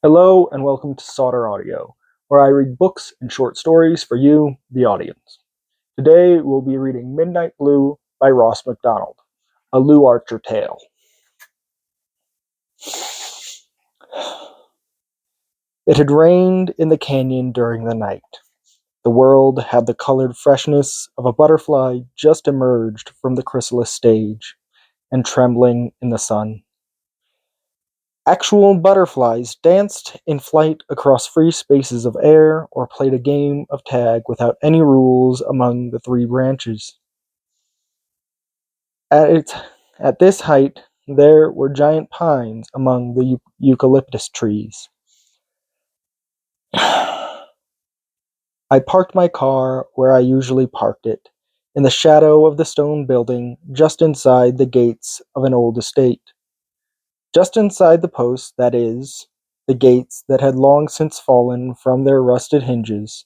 Hello and welcome to Sauter Audio, where I read books and short stories for you, the audience. Today we'll be reading Midnight Blue by Ross MacDonald, a Lew Archer tale. It had rained in the canyon during the night. The world had the colored freshness of a butterfly just emerged from the chrysalis stage and trembling in the sun. Actual butterflies danced in flight across free spaces of air or played a game of tag without any rules among the three branches. At, its, at this height, there were giant pines among the eucalyptus trees. I parked my car where I usually parked it, in the shadow of the stone building just inside the gates of an old estate. Just inside the post, that is, the gates that had long since fallen from their rusted hinges.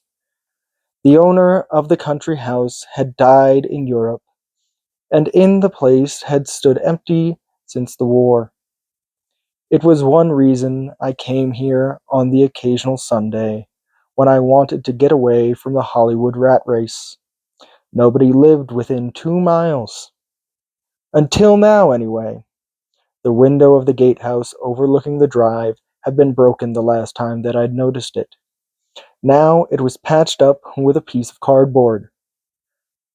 The owner of the country house had died in Europe, and in the place had stood empty since the war. It was one reason I came here on the occasional Sunday, when I wanted to get away from the Hollywood rat race. Nobody lived within 2 miles. Until now, anyway. The window of the gatehouse overlooking the drive had been broken the last time that I'd noticed it. Now it was patched up with a piece of cardboard.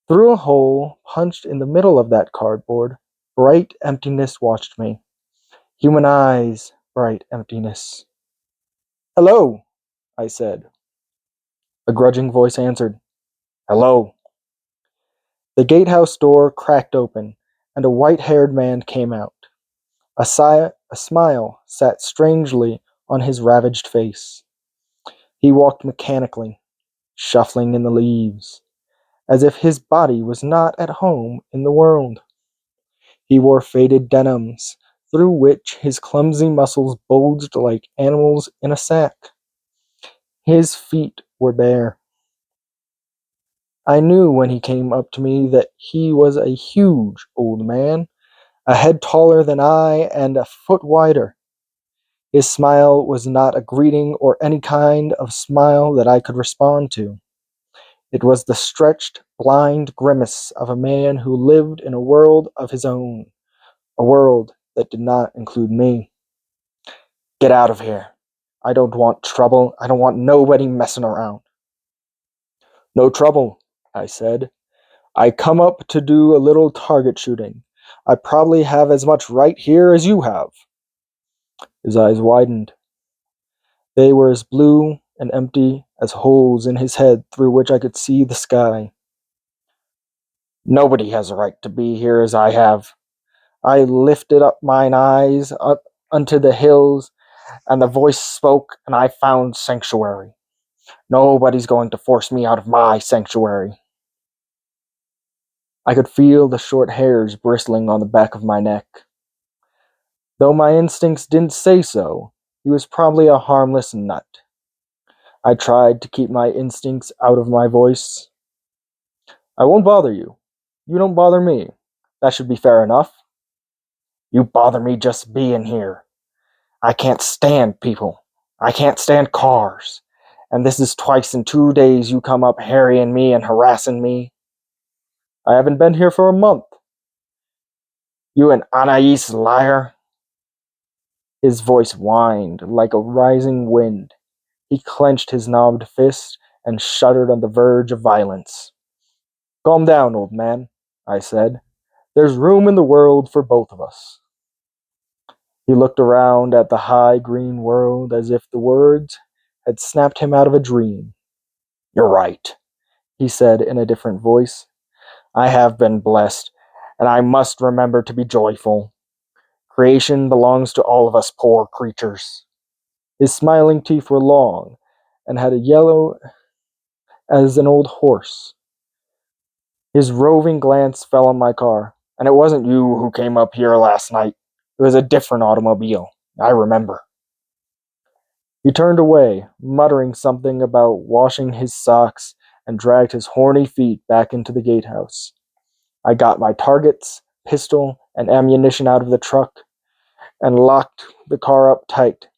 Through a hole punched in the middle of that cardboard, bright emptiness watched me. Human eyes, bright emptiness. "Hello," I said. A grudging voice answered, "Hello." The gatehouse door cracked open, and a white-haired man came out. A smile sat strangely on his ravaged face. He walked mechanically, shuffling in the leaves, as if his body was not at home in the world. He wore faded denims, through which his clumsy muscles bulged like animals in a sack. His feet were bare. I knew when he came up to me that he was a huge old man, a head taller than I and a foot wider. His smile was not a greeting or any kind of smile that I could respond to. It was the stretched, blind grimace of a man who lived in a world of his own, a world that did not include me. "Get out of here. I don't want trouble. I don't want nobody messing around." "No trouble," I said. "I come up to do a little target shooting. I probably have as much right here as you have." His eyes widened. They were as blue and empty as holes in his head through which I could see the sky. "Nobody has a right to be here as I have. I lifted up mine eyes up unto the hills, and the voice spoke, and I found sanctuary. Nobody's going to force me out of my sanctuary." I could feel the short hairs bristling on the back of my neck. Though my instincts didn't say so, he was probably a harmless nut. I tried to keep my instincts out of my voice. "I won't bother you. You don't bother me. That should be fair enough." "You bother me just being here. I can't stand people. I can't stand cars. And this is twice in 2 days you come up harrying me and harassing me." "I haven't been here for a month." "You an Anais liar." His voice whined like a rising wind. He clenched his knobbed fist and shuddered on the verge of violence. "Calm down, old man," I said. "There's room in the world for both of us." He looked around at the high green world as if the words had snapped him out of a dream. "You're right," he said in a different voice. "I have been blessed, and I must remember to be joyful. Creation belongs to all of us poor creatures." His smiling teeth were long, and had a yellow as an old horse. His roving glance fell on my car. "And it wasn't you who came up here last night. It was a different automobile. I remember." He turned away, muttering something about washing his socks, and dragged his horny feet back into the gatehouse. I got my targets, pistol, and ammunition out of the truck, and locked the car up tight.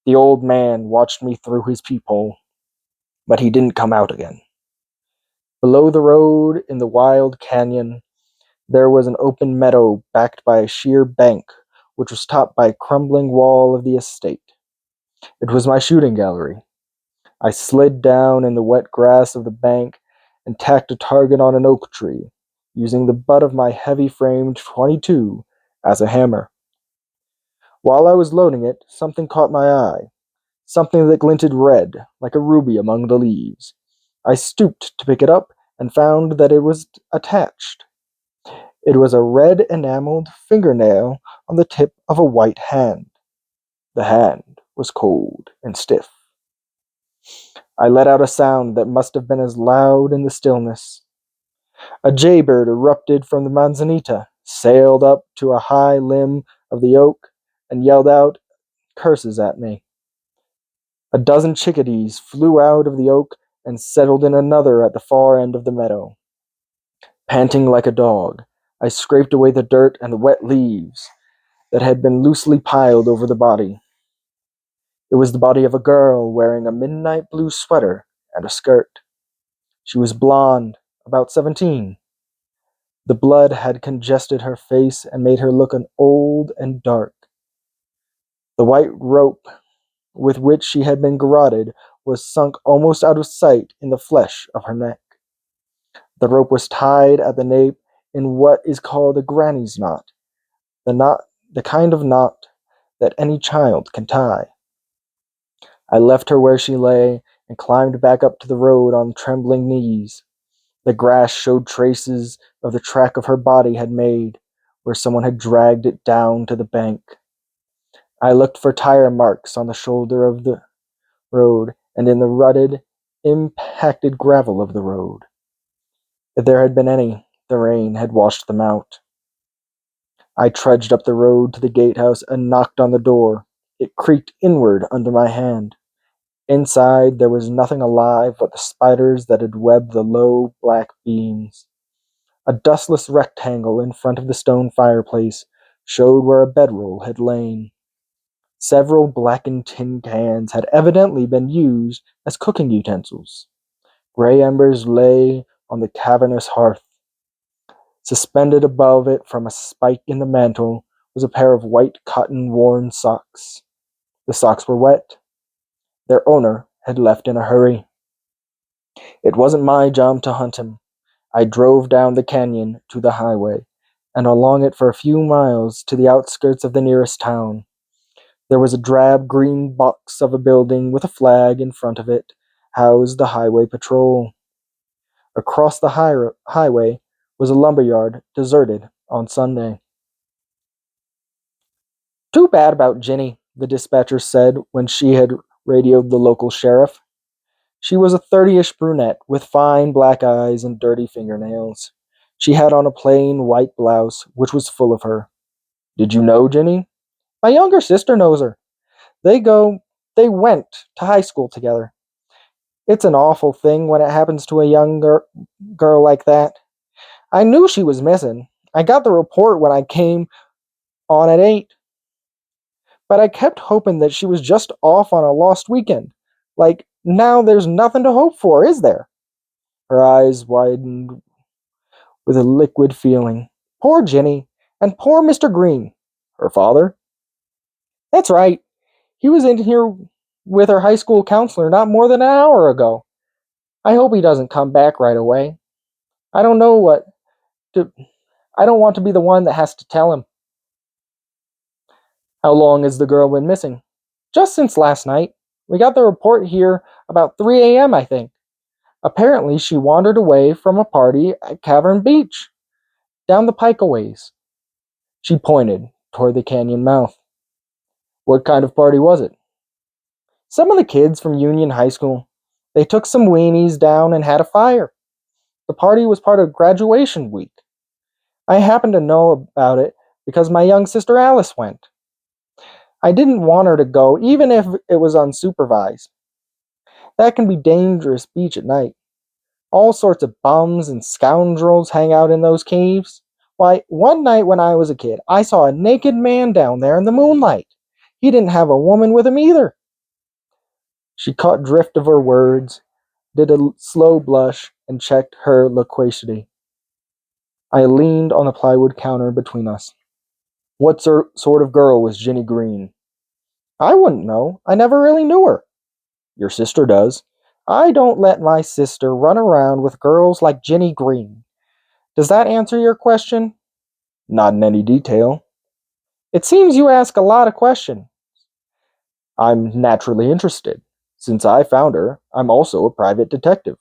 The old man watched me through his peephole, but he didn't come out again. Below the road, in the wild canyon, there was an open meadow backed by a sheer bank, which was topped by a crumbling wall of the estate. It was my shooting gallery. I slid down in the wet grass of the bank and tacked a target on an oak tree, using the butt of my heavy-framed .22 as a hammer. While I was loading it, something caught my eye, something that glinted red, like a ruby among the leaves. I stooped to pick it up and found that it was attached. It was a red enameled fingernail on the tip of a white hand. The hand was cold and stiff. I let out a sound that must have been as loud in the stillness. A jaybird erupted from the manzanita, sailed up to a high limb of the oak, and yelled out curses at me. A dozen chickadees flew out of the oak and settled in another at the far end of the meadow. Panting like a dog, I scraped away the dirt and the wet leaves that had been loosely piled over the body. It was the body of a girl wearing a midnight blue sweater and a skirt. She was blonde, about 17. The blood had congested her face and made her look old and dark. The white rope with which she had been garroted was sunk almost out of sight in the flesh of her neck. The rope was tied at the nape in what is called a granny's knot, the kind of knot that any child can tie. I left her where she lay and climbed back up to the road on trembling knees. The grass showed traces of the track of her body had made, where someone had dragged it down to the bank. I looked for tire marks on the shoulder of the road and in the rutted, impacted gravel of the road. If there had been any, the rain had washed them out. I trudged up the road to the gatehouse and knocked on the door. It creaked inward under my hand. Inside there was nothing alive but the spiders that had webbed the low, black beams. A dustless rectangle in front of the stone fireplace showed where a bedroll had lain. Several blackened tin cans had evidently been used as cooking utensils. Gray embers lay on the cavernous hearth. Suspended above it from a spike in the mantel was a pair of white cotton worn socks. The socks were wet. Their owner had left in a hurry. It wasn't my job to hunt him. I drove down the canyon to the highway, and along it for a few miles to the outskirts of the nearest town. There was a drab green box of a building with a flag in front of it, housed the highway patrol. Across the highway was a lumberyard, deserted on Sunday. Too bad about Ginny, the dispatcher said when she had radioed the local sheriff. She was a 30-ish brunette with fine black eyes and dirty fingernails. She had on a plain white blouse, which was full of her. Did you know Ginny? My younger sister knows her. They went to high school together. It's an awful thing when it happens to a young girl like that. I knew she was missing. I got the report when I came on at 8. But I kept hoping that she was just off on a lost weekend. Like, now there's nothing to hope for, is there? Her eyes widened with a liquid feeling. Poor Ginny, and poor Mr. Green. Her father? That's right. He was in here with her high school counselor not more than an hour ago. I hope he doesn't come back right away. I don't know what to. I don't want to be the one that has to tell him. How long has the girl been missing? Just since last night. We got the report here about 3 a.m., I think. Apparently, she wandered away from a party at Cavern Beach, down the pike a ways. She pointed toward the canyon mouth. What kind of party was it? Some of the kids from Union High School. They took some weenies down and had a fire. The party was part of graduation week. I happened to know about it because my young sister Alice went. I didn't want her to go, even if it was unsupervised. That can be dangerous beach at night. All sorts of bums and scoundrels hang out in those caves. Why, one night when I was a kid, I saw a naked man down there in the moonlight. He didn't have a woman with him either. She caught drift of her words, did a slow blush, and checked her loquacity. I leaned on the plywood counter between us. What sort of girl was Ginny Green? I wouldn't know. I never really knew her. Your sister does. I don't let my sister run around with girls like Ginny Green. Does that answer your question? Not in any detail. It seems you ask a lot of questions. I'm naturally interested. Since I found her, I'm also a private detective.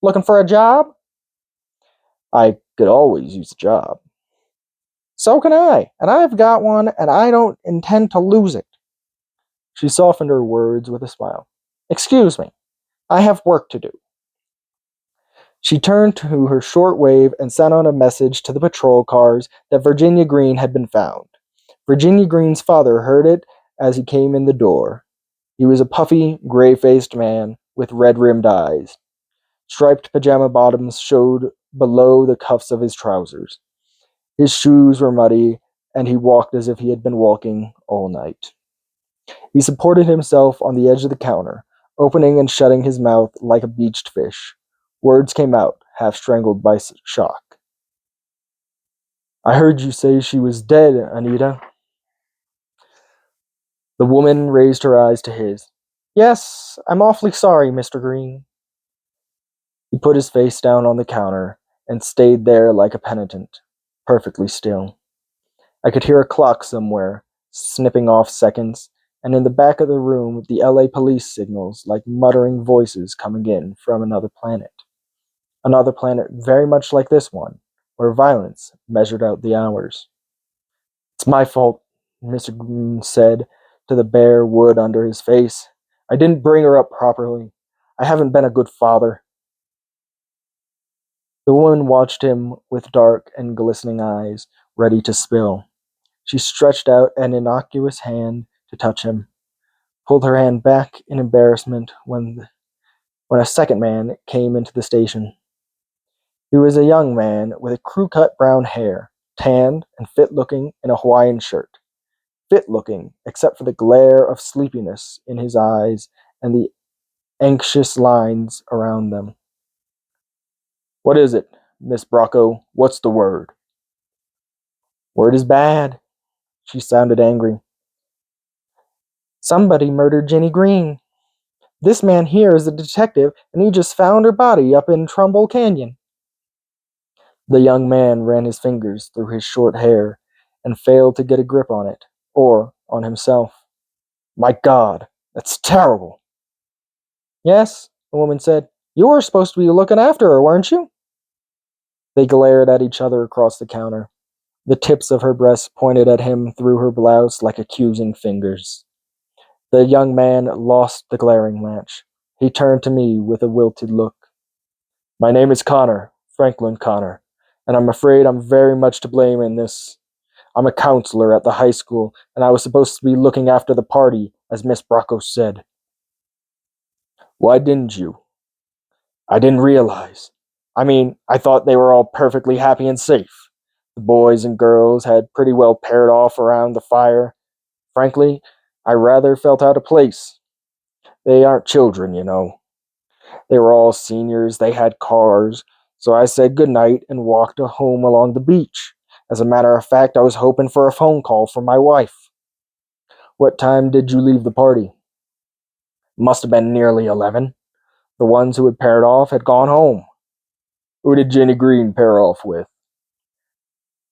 Looking for a job? I could always use a job. So can I, and I've got one, and I don't intend to lose it. She softened her words with a smile. Excuse me, I have work to do. She turned to her shortwave and sent on a message to the patrol cars that Virginia Green had been found. Virginia Green's father heard it as he came in the door. He was a puffy, gray-faced man with red-rimmed eyes. Striped pajama bottoms showed below the cuffs of his trousers. His shoes were muddy, and he walked as if he had been walking all night. He supported himself on the edge of the counter, opening and shutting his mouth like a beached fish. Words came out, half strangled by shock. I heard you say she was dead, Anita. The woman raised her eyes to his. Yes, I'm awfully sorry, Mr. Green. He put his face down on the counter and stayed there like a penitent, perfectly still. I could hear a clock somewhere, snipping off seconds, and in the back of the room the LA police signals like muttering voices coming in from another planet. Another planet very much like this one, where violence measured out the hours. It's my fault, Mr. Green said to the bare wood under his face. I didn't bring her up properly. I haven't been a good father. The woman watched him with dark and glistening eyes, ready to spill. She stretched out an innocuous hand to touch him, pulled her hand back in embarrassment when a second man came into the station. He was a young man with crew-cut brown hair, tanned and fit-looking in a Hawaiian shirt. Fit-looking, except for the glare of sleepiness in his eyes and the anxious lines around them. What is it, Miss Brocco? What's the word? Word is bad. She sounded angry. Somebody murdered Jenny Green. This man here is a detective, and he just found her body up in Trumbull Canyon. The young man ran his fingers through his short hair and failed to get a grip on it, or on himself. My God, that's terrible. Yes, the woman said. You were supposed to be looking after her, weren't you? They glared at each other across the counter. The tips of her breasts pointed at him through her blouse like accusing fingers. The young man lost the glaring match. He turned to me with a wilted look. My name is Connor, Franklin Connor, and I'm afraid I'm very much to blame in this. I'm a counselor at the high school, and I was supposed to be looking after the party, as Miss Brocco said. Why didn't you? I didn't realize. I mean, I thought they were all perfectly happy and safe. The boys and girls had pretty well paired off around the fire. Frankly, I rather felt out of place. They aren't children, you know. They were all seniors, they had cars, so I said goodnight and walked home along the beach. As a matter of fact, I was hoping for a phone call from my wife. What time did you leave the party? Must have been nearly 11. The ones who had paired off had gone home. Who did Jenny Green pair off with?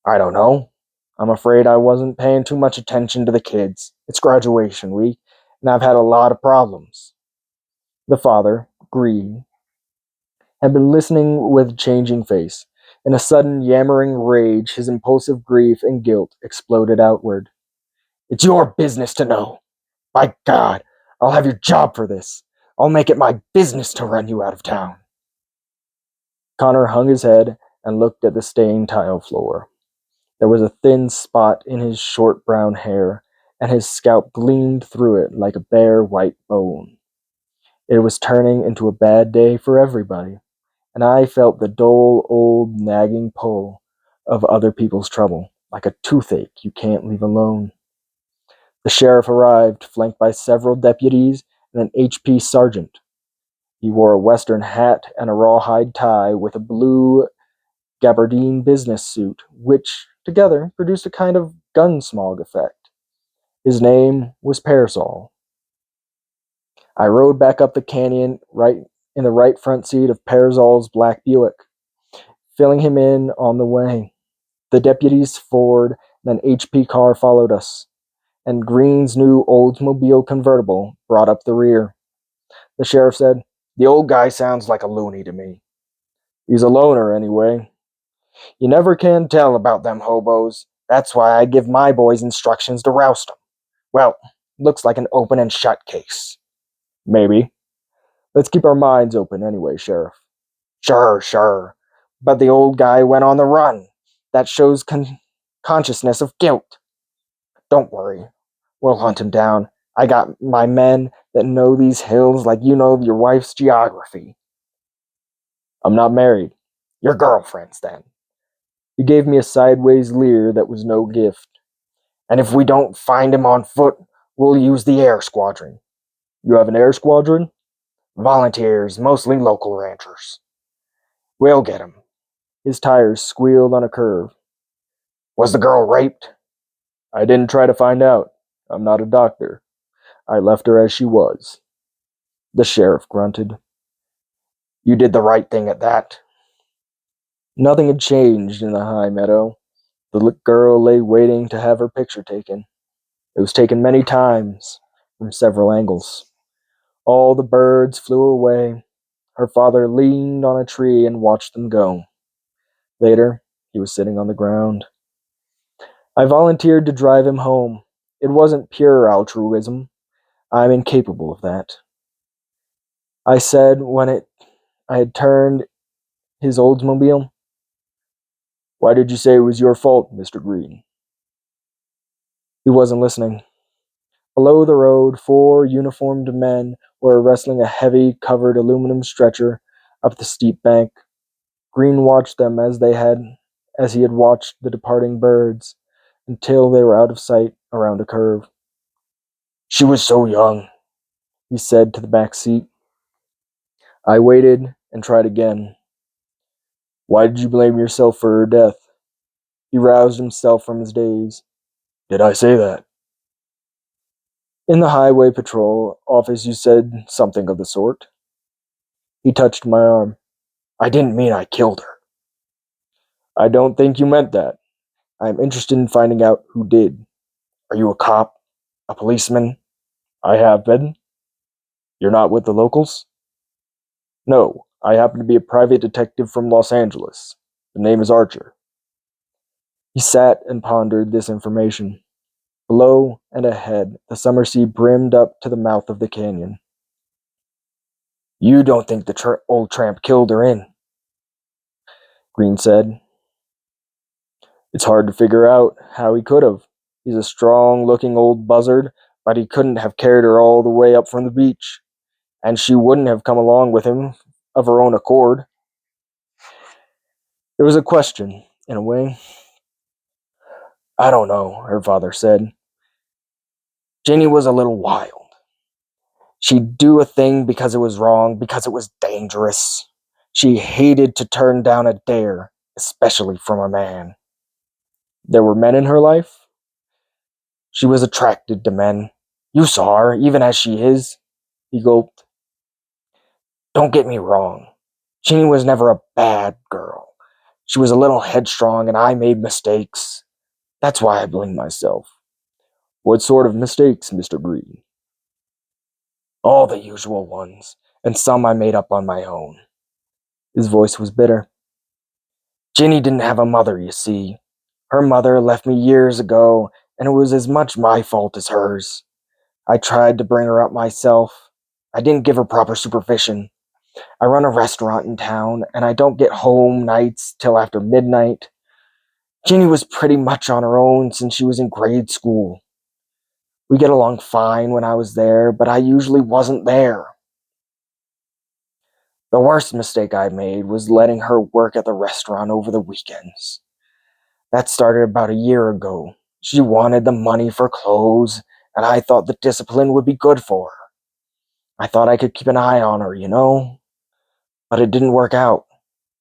I don't know. I'm afraid I wasn't paying too much attention to the kids. It's graduation week, and I've had a lot of problems. The father, Green, had been listening with changing face. In a sudden yammering rage, his impulsive grief and guilt exploded outward. It's your business to know. By God, I'll have your job for this. I'll make it my business to run you out of town. Connor hung his head and looked at the stained tile floor. There was a thin spot in his short brown hair, and his scalp gleamed through it like a bare white bone. It was turning into a bad day for everybody, and I felt the dull, old, nagging pull of other people's trouble, like a toothache you can't leave alone. The sheriff arrived, flanked by several deputies and an HP sergeant. He wore a western hat and a rawhide tie with a blue gabardine business suit, which together produced a kind of gun smog effect. His name was Parasol. I rode back up the canyon right in the right front seat of Parasol's black Buick, filling him in on the way. The deputy's Ford and an HP car followed us, and Green's new Oldsmobile convertible brought up the rear. The sheriff said, "The old guy sounds like a loony to me. He's a loner, anyway. You never can tell about them hobos. That's why I give my boys instructions to roust 'em. Well, looks like an open and shut case." "Maybe. Let's keep our minds open anyway, Sheriff." "Sure, sure. But the old guy went on the run. That shows consciousness of guilt. Don't worry. We'll hunt him down. I got my men that know these hills like you know your wife's geography." "I'm not married." "Your girlfriend's, then." He gave me a sideways leer that was no gift. "And if we don't find him on foot, we'll use the air squadron." "You have an air squadron?" "Volunteers, mostly local ranchers." "We'll get him." His tires squealed on a curve. "Was the girl raped?" "I didn't try to find out. I'm not a doctor. I left her as she was." The sheriff grunted. "You did the right thing at that." Nothing had changed in the high meadow. The girl lay waiting to have her picture taken. It was taken many times, from several angles. All the birds flew away. Her father leaned on a tree and watched them go. Later, he was sitting on the ground. I volunteered to drive him home. It wasn't pure altruism. I'm incapable of that. I said I had turned his Oldsmobile. "Why did you say it was your fault, Mr. Green?" He wasn't listening. Below the road, 4 uniformed men were wrestling a heavy, covered aluminum stretcher up the steep bank. Green watched them as he had watched the departing birds, until they were out of sight around a curve. "She was so young," he said to the back seat. I waited and tried again. "Why did you blame yourself for her death?" He roused himself from his daze. "Did I say that?" "In the highway patrol office you said something of the sort." He touched my arm. "I didn't mean I killed her." "I don't think you meant that. I am interested in finding out who did." "Are you a cop? A policeman?" "I have been." "You're not with the locals?" "No, I happen to be a private detective from Los Angeles. The name is Archer." He sat and pondered this information. Below and ahead, the summer sea brimmed up to the mouth of the canyon. "You don't think the old tramp killed her in?" Green said. "It's hard to figure out how he could have. He's a strong-looking old buzzard, but he couldn't have carried her all the way up from the beach. And she wouldn't have come along with him of her own accord." There was a question, in a way. "I don't know," her father said. "Jenny was a little wild. She'd do a thing because it was wrong, because it was dangerous. She hated to turn down a dare, especially from a man." "There were men in her life?" "She was attracted to men. You saw her, even as she is." He gulped. "Don't get me wrong. Jenny was never a bad girl. She was a little headstrong, and I made mistakes. That's why I blame myself." "What sort of mistakes, Mr. Green?" "All the usual ones, and some I made up on my own." His voice was bitter. "Jenny didn't have a mother, you see. Her mother left me years ago, and it was as much my fault as hers. I tried to bring her up myself. I didn't give her proper supervision. I run a restaurant in town, and I don't get home nights till after midnight. Jenny was pretty much on her own since she was in grade school. We get along fine when I was there, but I usually wasn't there. The worst mistake I made was letting her work at the restaurant over the weekends. That started about a year ago. She wanted the money for clothes, and I thought the discipline would be good for her. I thought I could keep an eye on her, but it didn't work out.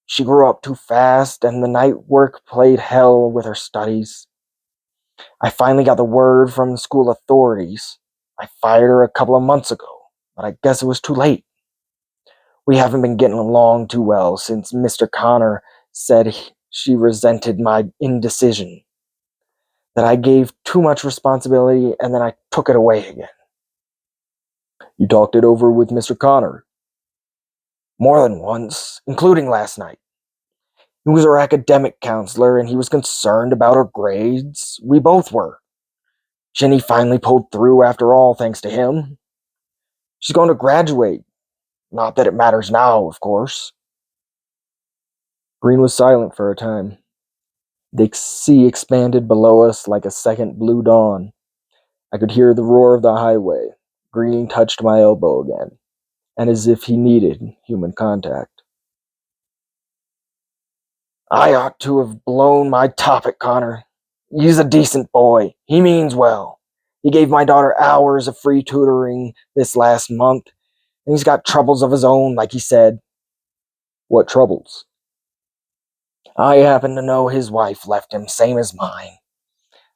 She grew up too fast, and the night work played hell with her studies. I finally got the word from the school authorities. I fired her a couple of months ago, but I guess it was too late. We haven't been getting along too well since Mr. Connor said she resented my indecision, that I gave too much responsibility and then I took it away again. You talked it over with Mr. Connor? More than once, including last night. He was our academic counselor and he was concerned about her grades. We both were. Jenny finally pulled through after all, thanks to him. She's going to graduate. Not that it matters now, of course. Green was silent for a time. The sea expanded below us like a second blue dawn. I could hear the roar of the highway. Green touched my elbow again, and as if he needed human contact. I ought to have blown my top at Connor. He's a decent boy. He means well. He gave my daughter hours of free tutoring this last month, and he's got troubles of his own, like he said. What troubles? I happen to know his wife left him, same as mine.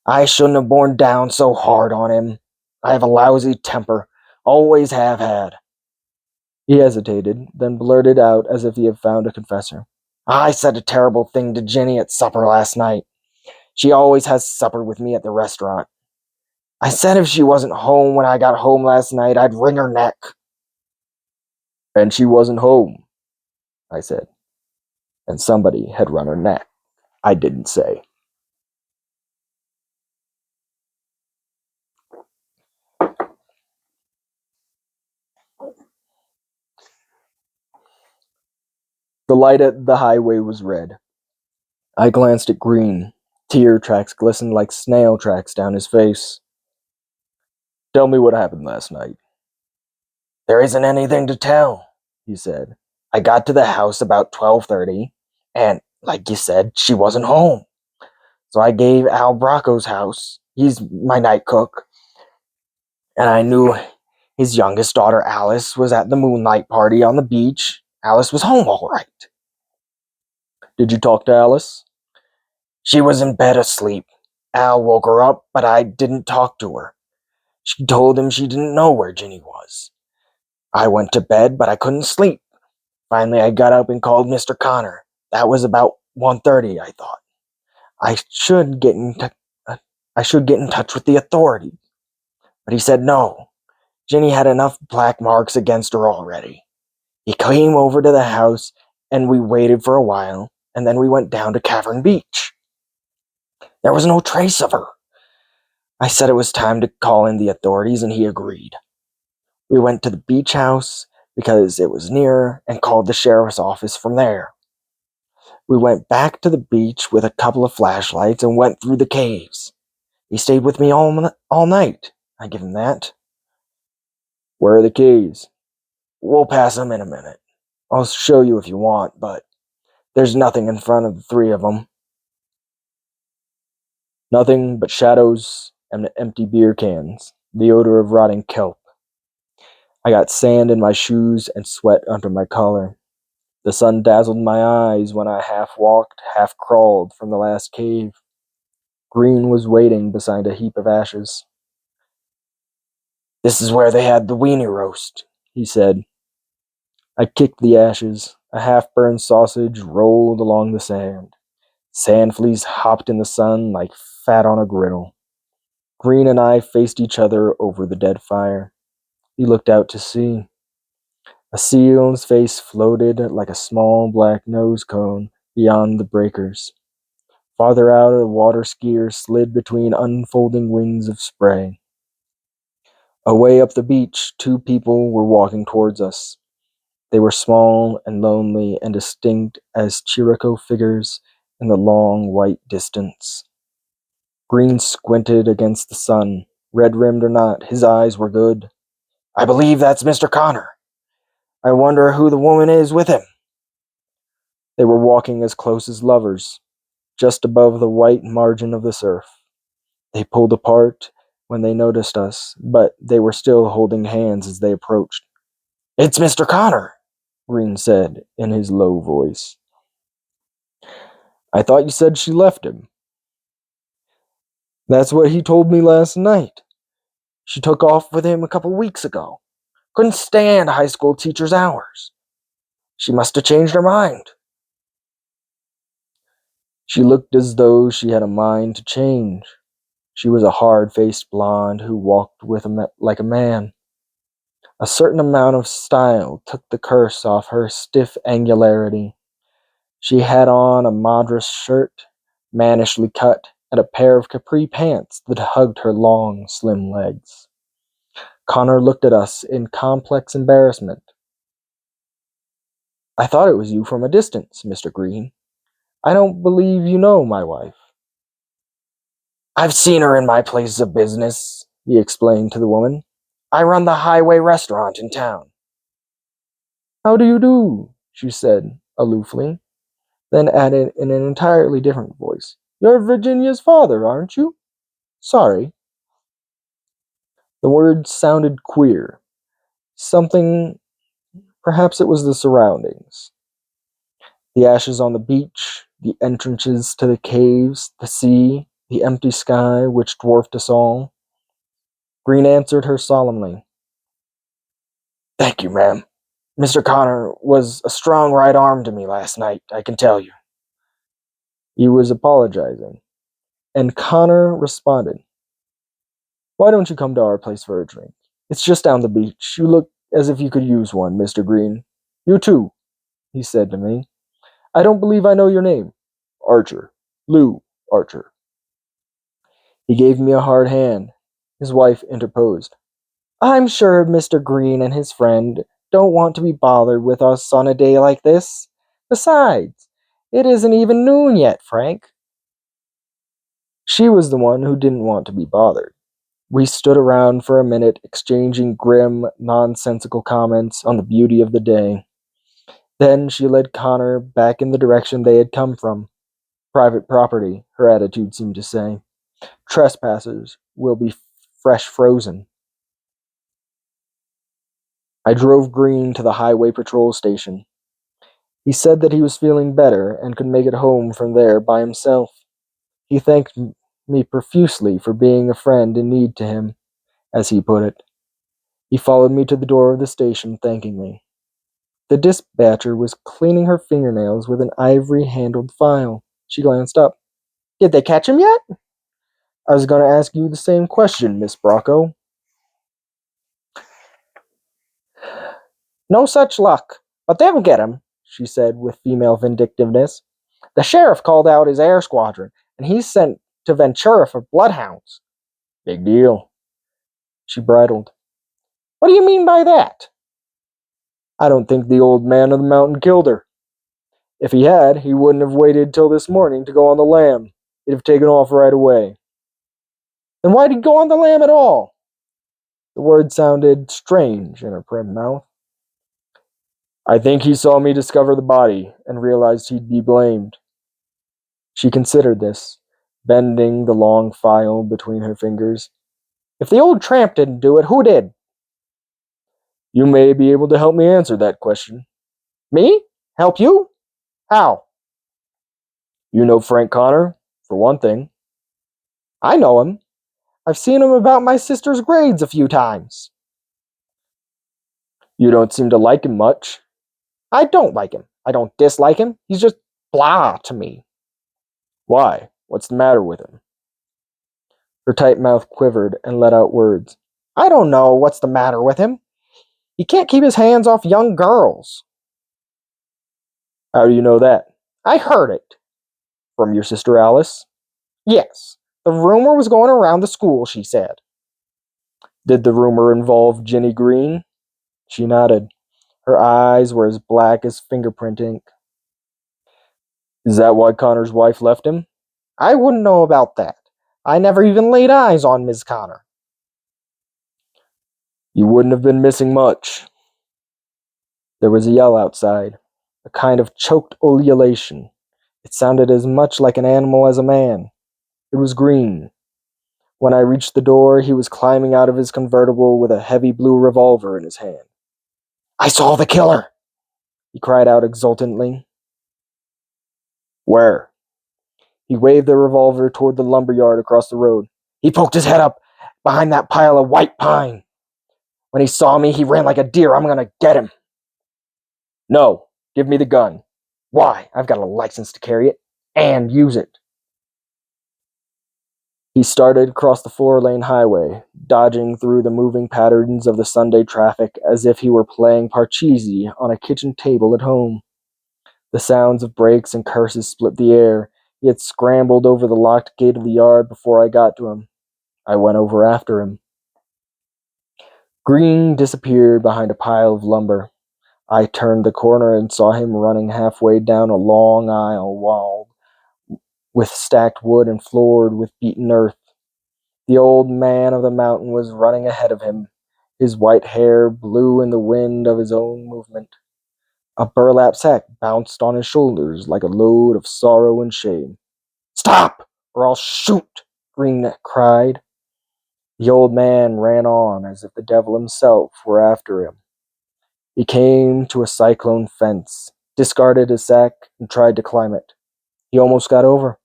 I shouldn't have borne down so hard on him. I have a lousy temper. Always have had. He hesitated, then blurted out as if he had found a confessor. I said a terrible thing to Jenny at supper last night. She always has supper with me at the restaurant. I said if she wasn't home when I got home last night, I'd wring her neck. And she wasn't home, I said. And somebody had run her neck. I didn't say. The light at the highway was red. I glanced at Green. Tear tracks glistened like snail tracks down his face. Tell me what happened last night. There isn't anything to tell, he said. I got to the house about 12:30, and, like you said, she wasn't home. So I gave Al Bracco's house. He's my night cook. And I knew his youngest daughter, Alice, was at the moonlight party on the beach. Alice was home all right. Did you talk to Alice? She was in bed asleep. Al woke her up, but I didn't talk to her. She told him she didn't know where Ginny was. I went to bed, but I couldn't sleep. Finally, I got up and called Mr. Connor. That was about 1:30, I thought. I should get in touch with the authorities. But he said no. Ginny had enough black marks against her already. He came over to the house, and we waited for a while, and then we went down to Cavern Beach. There was no trace of her. I said it was time to call in the authorities, and he agreed. We went to the beach house because it was nearer and called the sheriff's office from there. We went back to the beach with a couple of flashlights and went through the caves. He stayed with me all night. I give him that. Where are the caves? We'll pass them in a minute. I'll show you if you want, but there's nothing in front of the three of them. Nothing but shadows and empty beer cans, the odor of rotting kelp. I got sand in my shoes and sweat under my collar. The sun dazzled my eyes when I half walked, half crawled from the last cave. Green was waiting beside a heap of ashes. This is where they had the weenie roast, he said. I kicked the ashes. A half-burned sausage rolled along the sand. Sand fleas hopped in the sun like fat on a griddle. Green and I faced each other over the dead fire. He looked out to sea. A seal's face floated like a small black nose cone beyond the breakers. Farther out, a water skier slid between unfolding wings of spray. Away up the beach, two people were walking towards us. They were small and lonely and distinct as Chirico figures in the long white distance. Green squinted against the sun. Red-rimmed or not, his eyes were good. I believe that's Mr. Connor. I wonder who the woman is with him. They were walking as close as lovers, just above the white margin of the surf. They pulled apart when they noticed us, but they were still holding hands as they approached. It's Mr. Connor, Green said in his low voice. I thought you said she left him. That's what he told me last night. She took off with him a couple weeks ago. Couldn't stand high school teachers' hours. She must have changed her mind. She looked as though she had a mind to change. She was a hard-faced blonde who walked with like a man. A certain amount of style took the curse off her stiff angularity. She had on a Madras shirt, mannishly cut, and a pair of capri pants that hugged her long, slim legs. Connor looked at us in complex embarrassment. I thought it was you from a distance, Mr. Green. I don't believe you know my wife. I've seen her in my place of business, he explained to the woman. I run the Highway restaurant in town. How do you do? She said aloofly, then added in an entirely different voice. You're Virginia's father, aren't you? Sorry. The words sounded queer. Something, perhaps it was the surroundings. The ashes on the beach, the entrances to the caves, the sea, the empty sky which dwarfed us all. Green answered her solemnly. Thank you, ma'am. Mr. Connor was a strong right arm to me last night, I can tell you. He was apologizing, and Connor responded, Why don't you come to our place for a drink? It's just down the beach. You look as if you could use one, Mr. Green. You too, he said to me. I don't believe I know your name. Archer. Lew Archer. He gave me a hard hand. His wife interposed. I'm sure Mr. Green and his friend don't want to be bothered with us on a day like this. Besides, it isn't even noon yet, Frank. She was the one who didn't want to be bothered. We stood around for a minute, exchanging grim, nonsensical comments on the beauty of the day. Then she led Connor back in the direction they had come from. Private property, her attitude seemed to say. Trespassers will be fresh frozen. I drove Green to the highway patrol station. He said that he was feeling better and could make it home from there by himself. He thanked me profusely for being a friend in need to him, as he put it. He followed me to the door of the station, thanking me. The dispatcher was cleaning her fingernails with an ivory-handled file. She glanced up. Did they catch him yet? I was going to ask you the same question, Miss Brocco. No such luck, but they'll get him, she said with female vindictiveness. The sheriff called out his air squadron, and he's sent to Ventura for bloodhounds. Big deal. She bridled. What do you mean by that? I don't think the old man of the mountain killed her. If he had, he wouldn't have waited till this morning to go on the lam. He'd have taken off right away. Then why'd he go on the lam at all? The word sounded strange in her prim mouth. I think he saw me discover the body and realized he'd be blamed. She considered this, bending the long file between her fingers. If the old tramp didn't do it, who did? You may be able to help me answer that question. Me? Help you? How? You know Frank Connor, for one thing. I know him. I've seen him about my sister's grades a few times. You don't seem to like him much. I don't like him. I don't dislike him. He's just blah to me. Why? What's the matter with him? Her tight mouth quivered and let out words. I don't know what's the matter with him. He can't keep his hands off young girls. How do you know that? I heard it. From your sister Alice? Yes. The rumor was going around the school, she said. Did the rumor involve Ginny Green? She nodded. Her eyes were as black as fingerprint ink. Is that why Connor's wife left him? I wouldn't know about that. I never even laid eyes on Miss Connor. You wouldn't have been missing much. There was a yell outside, a kind of choked ululation. It sounded as much like an animal as a man. It was Green. When I reached the door, he was climbing out of his convertible with a heavy blue revolver in his hand. I saw the killer, he cried out exultantly. Where? He waved the revolver toward the lumberyard across the road. He poked his head up behind that pile of white pine. When he saw me, he ran like a deer. I'm gonna get him. No, give me the gun. Why? I've got a license to carry it and use it. He started across the 4-lane highway, dodging through the moving patterns of the Sunday traffic as if he were playing parcheesi on a kitchen table at home. The sounds of brakes and curses split the air. He had scrambled over the locked gate of the yard before I got to him. I went over after him. Green disappeared behind a pile of lumber. I turned the corner and saw him running halfway down a long aisle walled with stacked wood and floored with beaten earth. The old man of the mountain was running ahead of him. His white hair blew in the wind of his own movement. A burlap sack bounced on his shoulders like a load of sorrow and shame. Stop, or I'll shoot, Green cried. The old man ran on as if the devil himself were after him. He came to a cyclone fence, discarded his sack, and tried to climb it. He almost got over.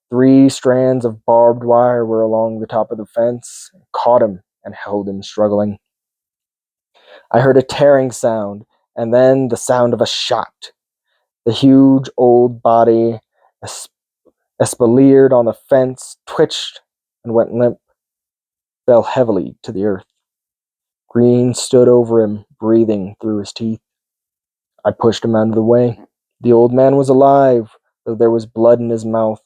3 strands of barbed wire were along the top of the fence, caught him, and held him struggling. I heard a tearing sound, and then the sound of a shot. The huge old body, espaliered on the fence, twitched and went limp, fell heavily to the earth. Green stood over him, breathing through his teeth. I pushed him out of the way. The old man was alive, though there was blood in his mouth.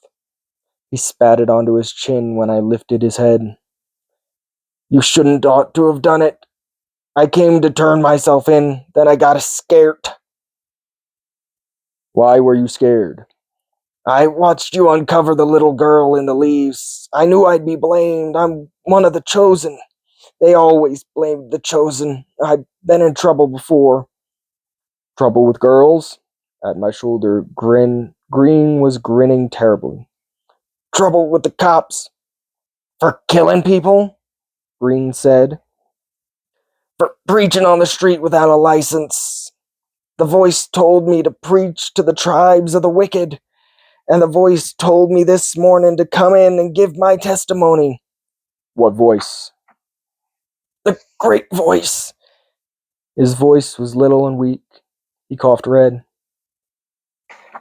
He spat it onto his chin when I lifted his head. You shouldn't ought to have done it. I came to turn myself in, then I got scared. Why were you scared? I watched you uncover the little girl in the leaves. I knew I'd be blamed. I'm one of the chosen. They always blamed the chosen. I've been in trouble before. Trouble with girls? At my shoulder, Green was grinning terribly. Trouble with the cops. For killing people? Green said. For preaching on the street without a license. The voice told me to preach to the tribes of the wicked. And the voice told me this morning to come in and give my testimony. What voice? The great voice. His voice was little and weak. He coughed red.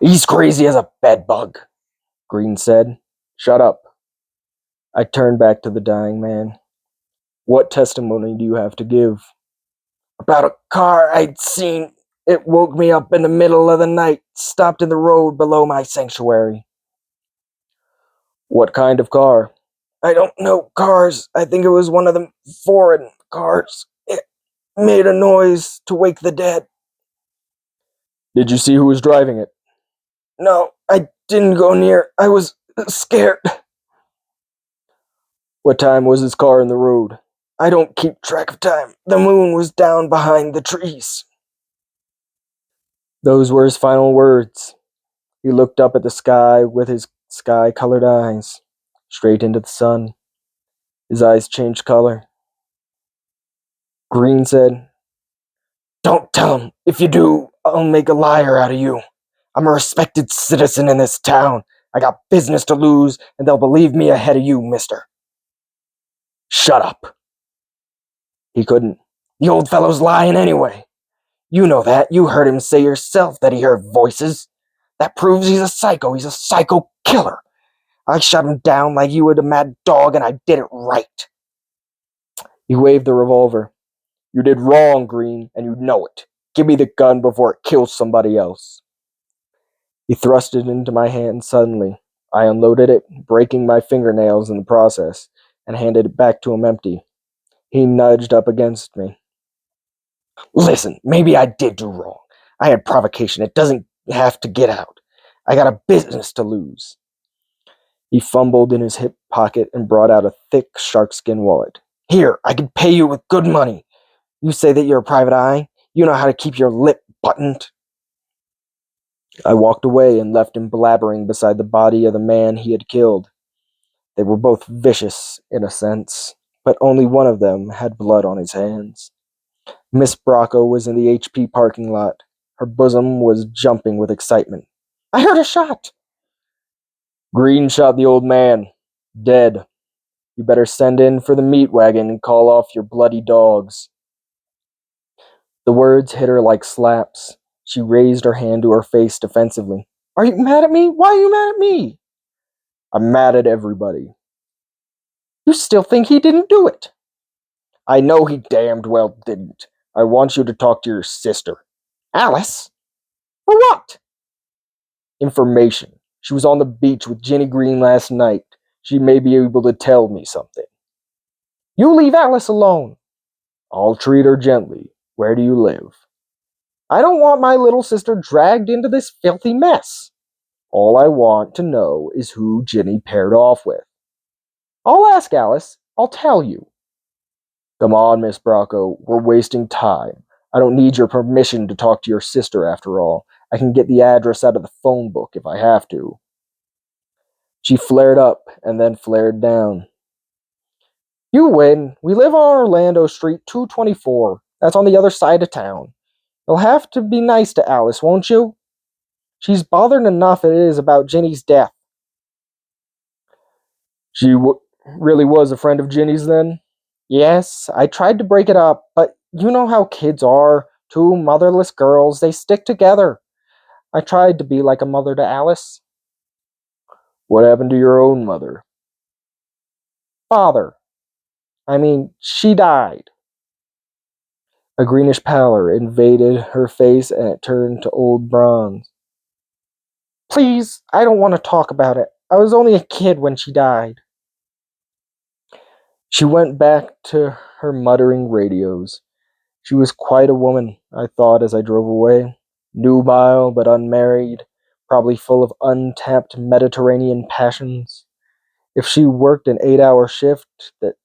He's crazy as a bedbug, Green said. Shut up. I turned back to the dying man. What testimony do you have to give? About a car I'd seen. It woke me up in the middle of the night, stopped in the road below my sanctuary. What kind of car? I don't know cars. I think it was one of them foreign cars. It made a noise to wake the dead. Did you see who was driving it? No, I didn't go near. I was scared. What time was his car in the road? I don't keep track of time. The moon was down behind the trees. Those were his final words. He looked up at the sky with his sky-colored eyes, straight into the sun. His eyes changed color. Green said, Don't tell him. If you do, I'll make a liar out of you. I'm a respected citizen in this town. I got business to lose, and they'll believe me ahead of you, mister. Shut up. He couldn't. The old fellow's lying anyway. You know that. You heard him say yourself that he heard voices. That proves he's a psycho. He's a psycho killer. I shot him down like you would a mad dog, and I did it right. He waved the revolver. You did wrong, Green, and you know it. Give me the gun before it kills somebody else. He thrust it into my hand suddenly. I unloaded it, breaking my fingernails in the process, and handed it back to him empty. He nudged up against me. Listen, maybe I did do wrong. I had provocation. It doesn't have to get out. I got a business to lose. He fumbled in his hip pocket and brought out a thick sharkskin wallet. Here, I can pay you with good money. You say that you're a private eye? You know how to keep your lip buttoned? I walked away and left him blabbering beside the body of the man he had killed. They were both vicious, in a sense, but only one of them had blood on his hands. Miss Brocco was in the HP parking lot. Her bosom was jumping with excitement. I heard a shot! Green shot the old man. Dead. You better send in for the meat wagon and call off your bloody dogs. The words hit her like slaps. She raised her hand to her face defensively. Are you mad at me? Why are you mad at me? I'm mad at everybody. You still think he didn't do it? I know he damned well didn't. I want you to talk to your sister. Alice? For what? Information. She was on the beach with Jenny Green last night. She may be able to tell me something. You leave Alice alone. I'll treat her gently. Where do you live? I don't want my little sister dragged into this filthy mess. All I want to know is who Jenny paired off with. I'll ask Alice. I'll tell you. Come on, Miss Brocco. We're wasting time. I don't need your permission to talk to your sister after all. I can get the address out of the phone book if I have to. She flared up and then flared down. You win. We live on Orlando Street 224. That's on the other side of town. You'll have to be nice to Alice, won't you? She's bothered enough as it is about Jenny's death. She really was a friend of Jenny's then? Yes, I tried to break it up, but you know how kids are. Two motherless girls, they stick together. I tried to be like a mother to Alice. What happened to your own mother? Father. She died. A greenish pallor invaded her face and it turned to old bronze. Please, I don't want to talk about it. I was only a kid when she died. She went back to her muttering radios. She was quite a woman, I thought as I drove away. Nubile but unmarried, probably full of untapped Mediterranean passions. If she worked an 8-hour shift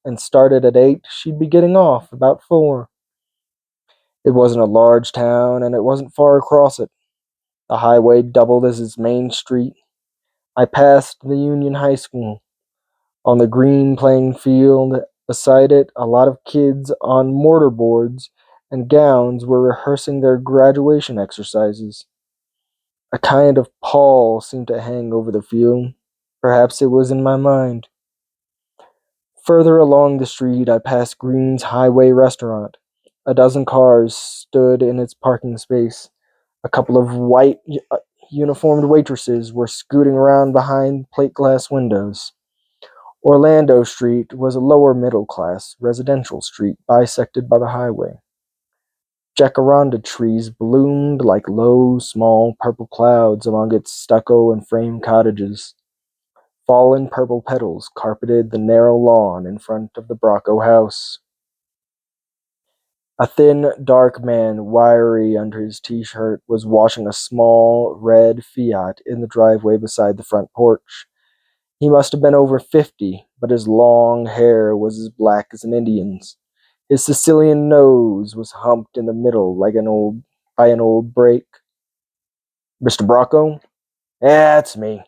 and started at 8, she'd be getting off about 4. It wasn't a large town, and it wasn't far across it. The highway doubled as its main street. I passed the Union High School. On the green playing field beside it, a lot of kids on mortarboards and gowns were rehearsing their graduation exercises. A kind of pall seemed to hang over the field. Perhaps it was in my mind. Further along the street, I passed Green's Highway Restaurant. A dozen cars stood in its parking space. A couple of white uniformed waitresses were scooting around behind plate glass windows. Orlando Street was a lower middle class residential street bisected by the highway. Jacaranda trees bloomed like low, small purple clouds among its stucco and frame cottages. Fallen purple petals carpeted the narrow lawn in front of the Brocco house. A thin, dark man, wiry under his t-shirt, was washing a small, red Fiat in the driveway beside the front porch. He must have been over 50, but his long hair was as black as an Indian's. His Sicilian nose was humped in the middle like by an old brake. Mr. Brocco? Yeah, it's me.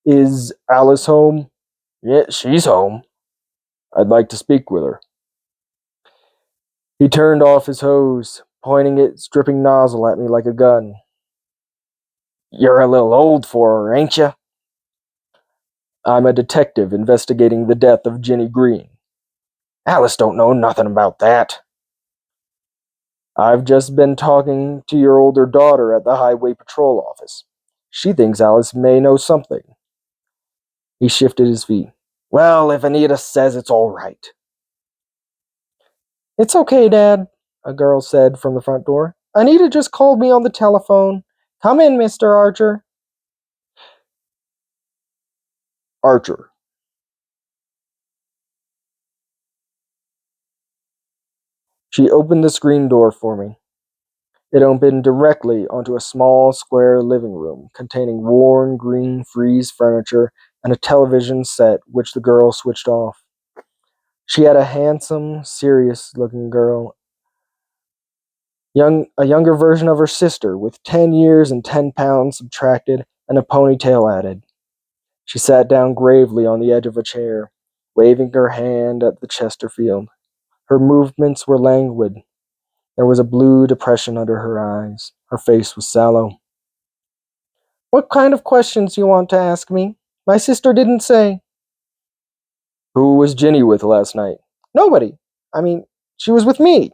Is Alice home? Yeah, she's home. I'd like to speak with her. He turned off his hose, pointing its dripping nozzle at me like a gun. You're a little old for her, ain't you? I'm a detective investigating the death of Jenny Green. Alice don't know nothing about that. I've just been talking to your older daughter at the Highway Patrol office. She thinks Alice may know something. He shifted his feet. Well, if Anita says it's all right. It's okay, Dad, a girl said from the front door. Anita just called me on the telephone. Come in, Mr. Archer. Archer. She opened the screen door for me. It opened directly onto a small, square living room containing worn green frieze furniture and a television set which the girl switched off. She had a handsome, serious-looking girl, a younger version of her sister, with 10 years and 10 pounds subtracted and a ponytail added. She sat down gravely on the edge of a chair, waving her hand at the Chesterfield. Her movements were languid. There was a blue depression under her eyes. Her face was sallow. What kind of questions you want to ask me? My sister didn't say. Who was Ginny with last night? Nobody. I mean, she was with me.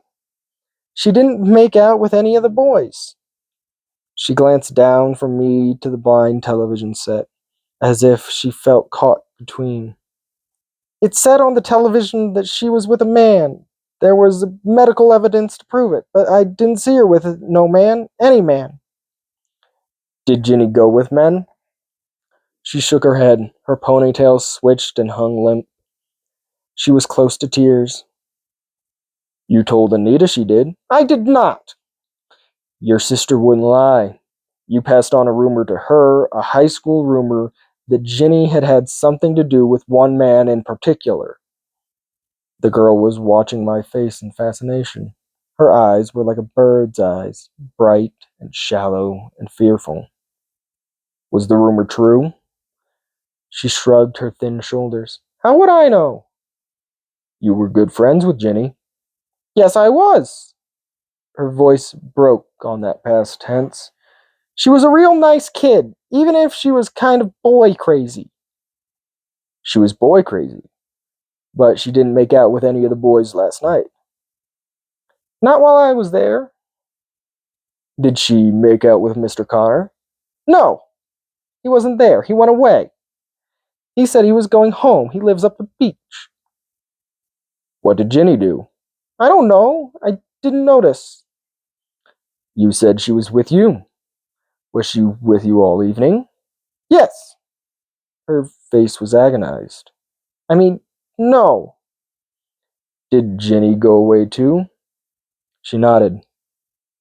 She didn't make out with any of the boys. She glanced down from me to the blind television set, as if she felt caught between. It said on the television that she was with a man. There was medical evidence to prove it, but I didn't see her with no man, any man. Did Ginny go with men? She shook her head. Her ponytail switched and hung limp. She was close to tears. You told Anita she did. I did not. Your sister wouldn't lie. You passed on a rumor to her, a high school rumor, that Ginny had had something to do with one man in particular. The girl was watching my face in fascination. Her eyes were like a bird's eyes, bright and shallow and fearful. Was the rumor true? She shrugged her thin shoulders. How would I know? You were good friends with Ginny. Yes, I was. Her voice broke on that past tense. She was a real nice kid, even if she was kind of boy crazy. She was boy crazy, but she didn't make out with any of the boys last night. Not while I was there. Did she make out with Mr. Connor? No, he wasn't there. He went away. He said he was going home. He lives up the beach. What did Ginny do? I don't know. I didn't notice. You said she was with you. Was she with you all evening? Yes. Her face was agonized. I mean, no. Did Ginny go away too? She nodded.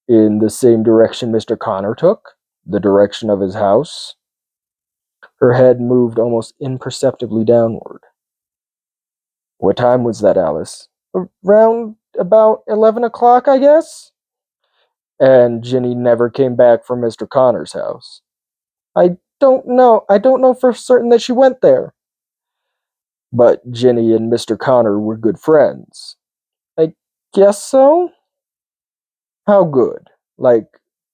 In the same direction Mr. Connor took? The direction of his house? Her head moved almost imperceptibly downward. What time was that, Alice? Around about 11 o'clock, I guess? And Ginny never came back from Mr. Connor's house. I don't know. I don't know for certain that she went there. But Ginny and Mr. Connor were good friends. I guess so? How good? Like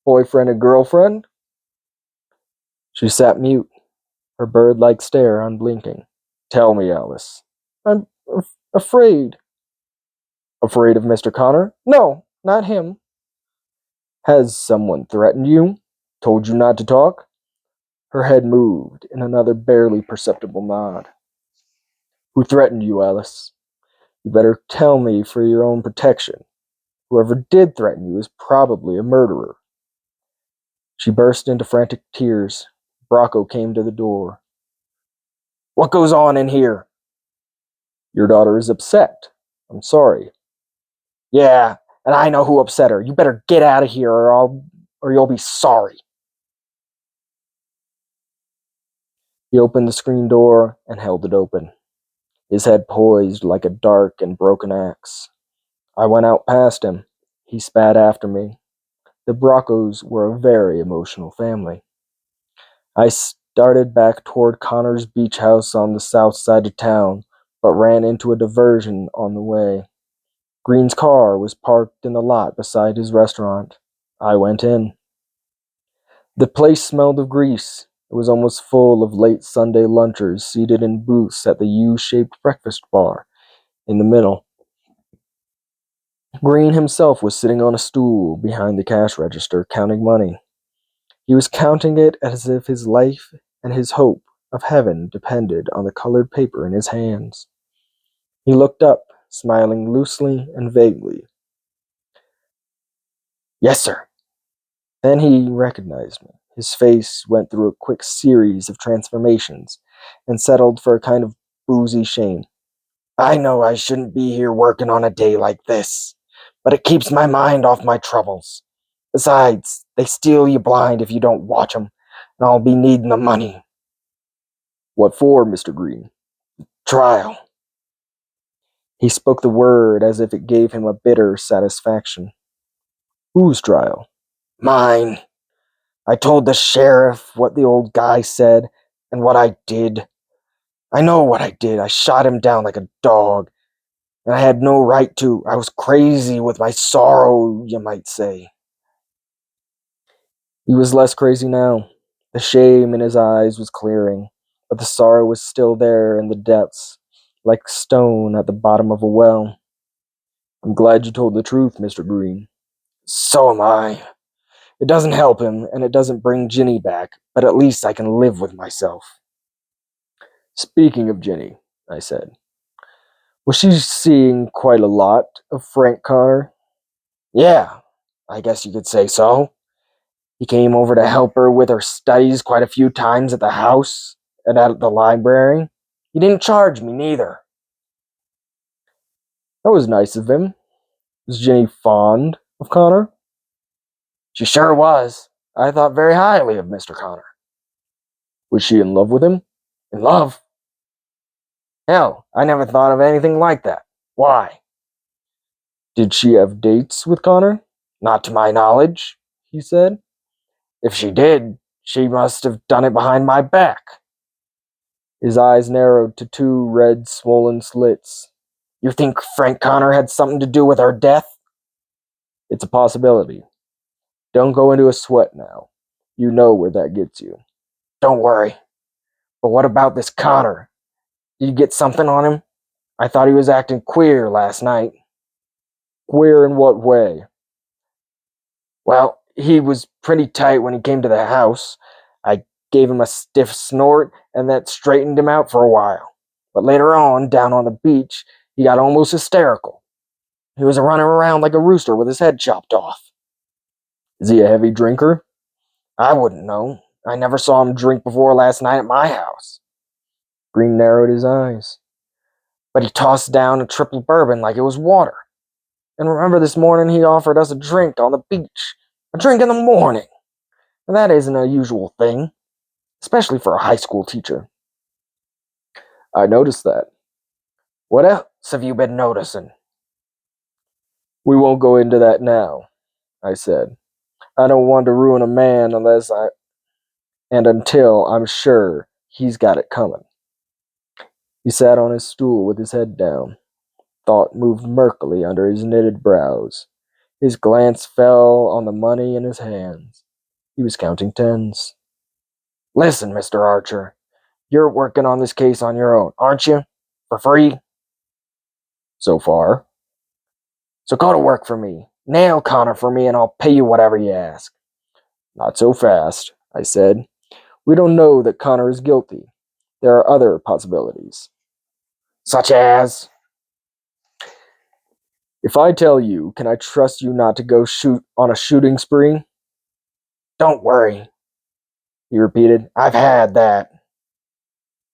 boyfriend and girlfriend? She sat mute, her bird-like stare unblinking. Tell me, Alice. I'm afraid. Afraid of Mr. Connor? No, not him. Has someone threatened you? Told you not to talk? Her head moved in another barely perceptible nod. Who threatened you, Alice? You better tell me for your own protection. Whoever did threaten you is probably a murderer. She burst into frantic tears. Bracco came to the door. What goes on in here? Your daughter is upset. I'm sorry. Yeah, and I know who upset her. You better get out of here or you'll be sorry. He opened the screen door and held it open, his head poised like a dark and broken axe. I went out past him. He spat after me. The Braccos were a very emotional family. I started back toward Connor's beach house on the south side of town, but ran into a diversion on the way. Green's car was parked in the lot beside his restaurant. I went in. The place smelled of grease. It was almost full of late Sunday lunchers seated in booths at the U-shaped breakfast bar in the middle. Green himself was sitting on a stool behind the cash register, counting money. He was counting it as if his life and his hope of heaven depended on the colored paper in his hands. He looked up, smiling loosely and vaguely. Yes, sir. Then he recognized me. His face went through a quick series of transformations and settled for a kind of boozy shame. I know I shouldn't be here working on a day like this, but it keeps my mind off my troubles. Besides, they steal you blind if you don't watch 'em, and I'll be needing the money. What for, Mr. Green? Trial. He spoke the word as if it gave him a bitter satisfaction. Whose trial? Mine. I told the sheriff what the old guy said and what I did. I know what I did. I shot him down like a dog. And I had no right to. I was crazy with my sorrow, you might say. He was less crazy now. The shame in his eyes was clearing, but the sorrow was still there in the depths, like stone at the bottom of a well. I'm glad you told the truth, Mr. Green. So am I. It doesn't help him, and it doesn't bring Ginny back, but at least I can live with myself. Speaking of Ginny, I said, was she seeing quite a lot of Frank Connor? Yeah, I guess you could say so. He came over to help her with her studies quite a few times at the house and at the library. He didn't charge me, neither. That was nice of him. Was Ginny fond of Connor? She sure was. I thought very highly of Mr. Connor. Was she in love with him? In love? Hell, I never thought of anything like that. Why? Did she have dates with Connor? Not to my knowledge, he said. If she did, she must have done it behind my back. His eyes narrowed to two red, swollen slits. You think Frank Connor had something to do with her death? It's a possibility. Don't go into a sweat now. You know where that gets you. Don't worry. But what about this Connor? Did you get something on him? I thought he was acting queer last night. Queer in what way? Well, he was pretty tight when he came to the house. I gave him a stiff snort, and that straightened him out for a while. But later on, down on the beach, he got almost hysterical. He was running around like a rooster with his head chopped off. Is he a heavy drinker? I wouldn't know. I never saw him drink before last night at my house. Green narrowed his eyes. But he tossed down a triple bourbon like it was water. And remember this morning he offered us a drink on the beach. A drink in the morning. And that isn't a usual thing, especially for a high school teacher. I noticed that. What else have you been noticing? We won't go into that now, I said. I don't want to ruin a man until I'm sure he's got it coming. He sat on his stool with his head down. Thought moved murkily under his knitted brows. His glance fell on the money in his hands. He was counting tens. Listen, Mr. Archer, you're working on this case on your own, aren't you? For free? So far. So go to work for me. Nail Connor for me and I'll pay you whatever you ask. Not so fast, I said. We don't know that Connor is guilty. There are other possibilities. Such as? If I tell you, can I trust you not to go shoot on a shooting spree? Don't worry, he repeated. I've had that.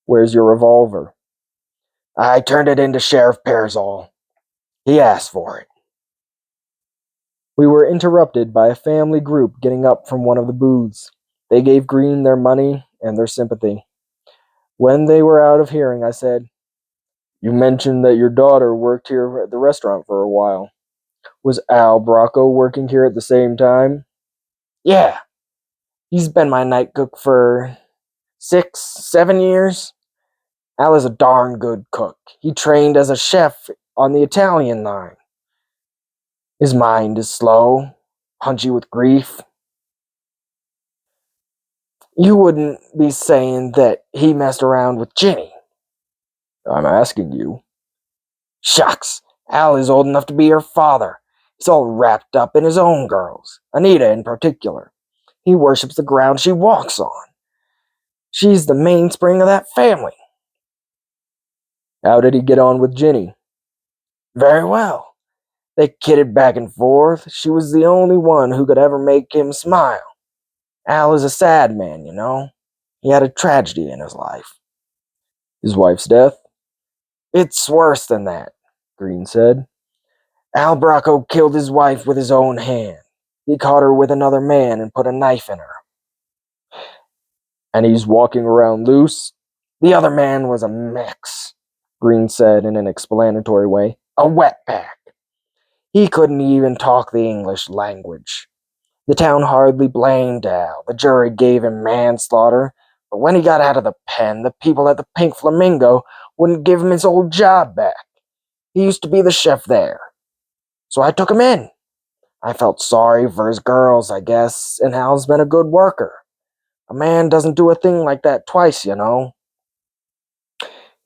Where's your revolver? I turned it into Sheriff Pearsall. He asked for it. We were interrupted by a family group getting up from one of the booths. They gave Green their money and their sympathy. When they were out of hearing, I said, You mentioned that your daughter worked here at the restaurant for a while. Was Al Bracco working here at the same time? Yeah. He's been my night cook for 6, 7 years. Al is a darn good cook. He trained as a chef on the Italian line. His mind is slow, punchy with grief. You wouldn't be saying that he messed around with Ginny. I'm asking you. Shucks, Al is old enough to be her father. He's all wrapped up in his own girls, Anita in particular. He worships the ground she walks on. She's the mainspring of that family. How did he get on with Ginny? Very well. They kidded back and forth. She was the only one who could ever make him smile. Al is a sad man, you know. He had a tragedy in his life. His wife's death? It's worse than that, Green said. Al Bracco killed his wife with his own hand. He caught her with another man and put a knife in her. And he's walking around loose? The other man was a Mex, Green said in an explanatory way. A wetback. He couldn't even talk the English language. The town hardly blamed Al. The jury gave him manslaughter. But when he got out of the pen, the people at the Pink Flamingo wouldn't give him his old job back. He used to be the chef there. So I took him in. I felt sorry for his girls, I guess, and Hal's been a good worker. A man doesn't do a thing like that twice, you know.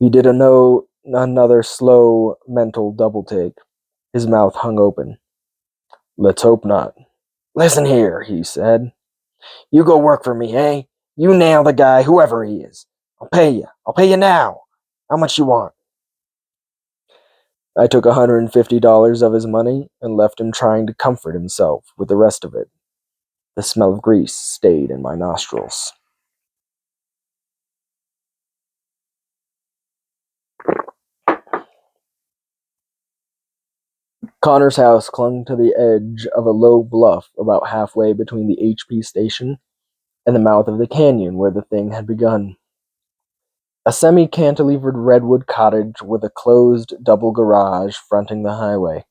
He did another slow mental double take. His mouth hung open. Let's hope not. Listen here, he said. You go work for me, eh? You nail the guy, whoever he is. I'll pay you. I'll pay you now. How much you want? I took $150 of his money and left him trying to comfort himself with the rest of it. The smell of grease stayed in my nostrils. Connor's house clung to the edge of a low bluff about halfway between the HP station and the mouth of the canyon where the thing had begun. A semi-cantilevered redwood cottage with a closed double garage fronting the highway.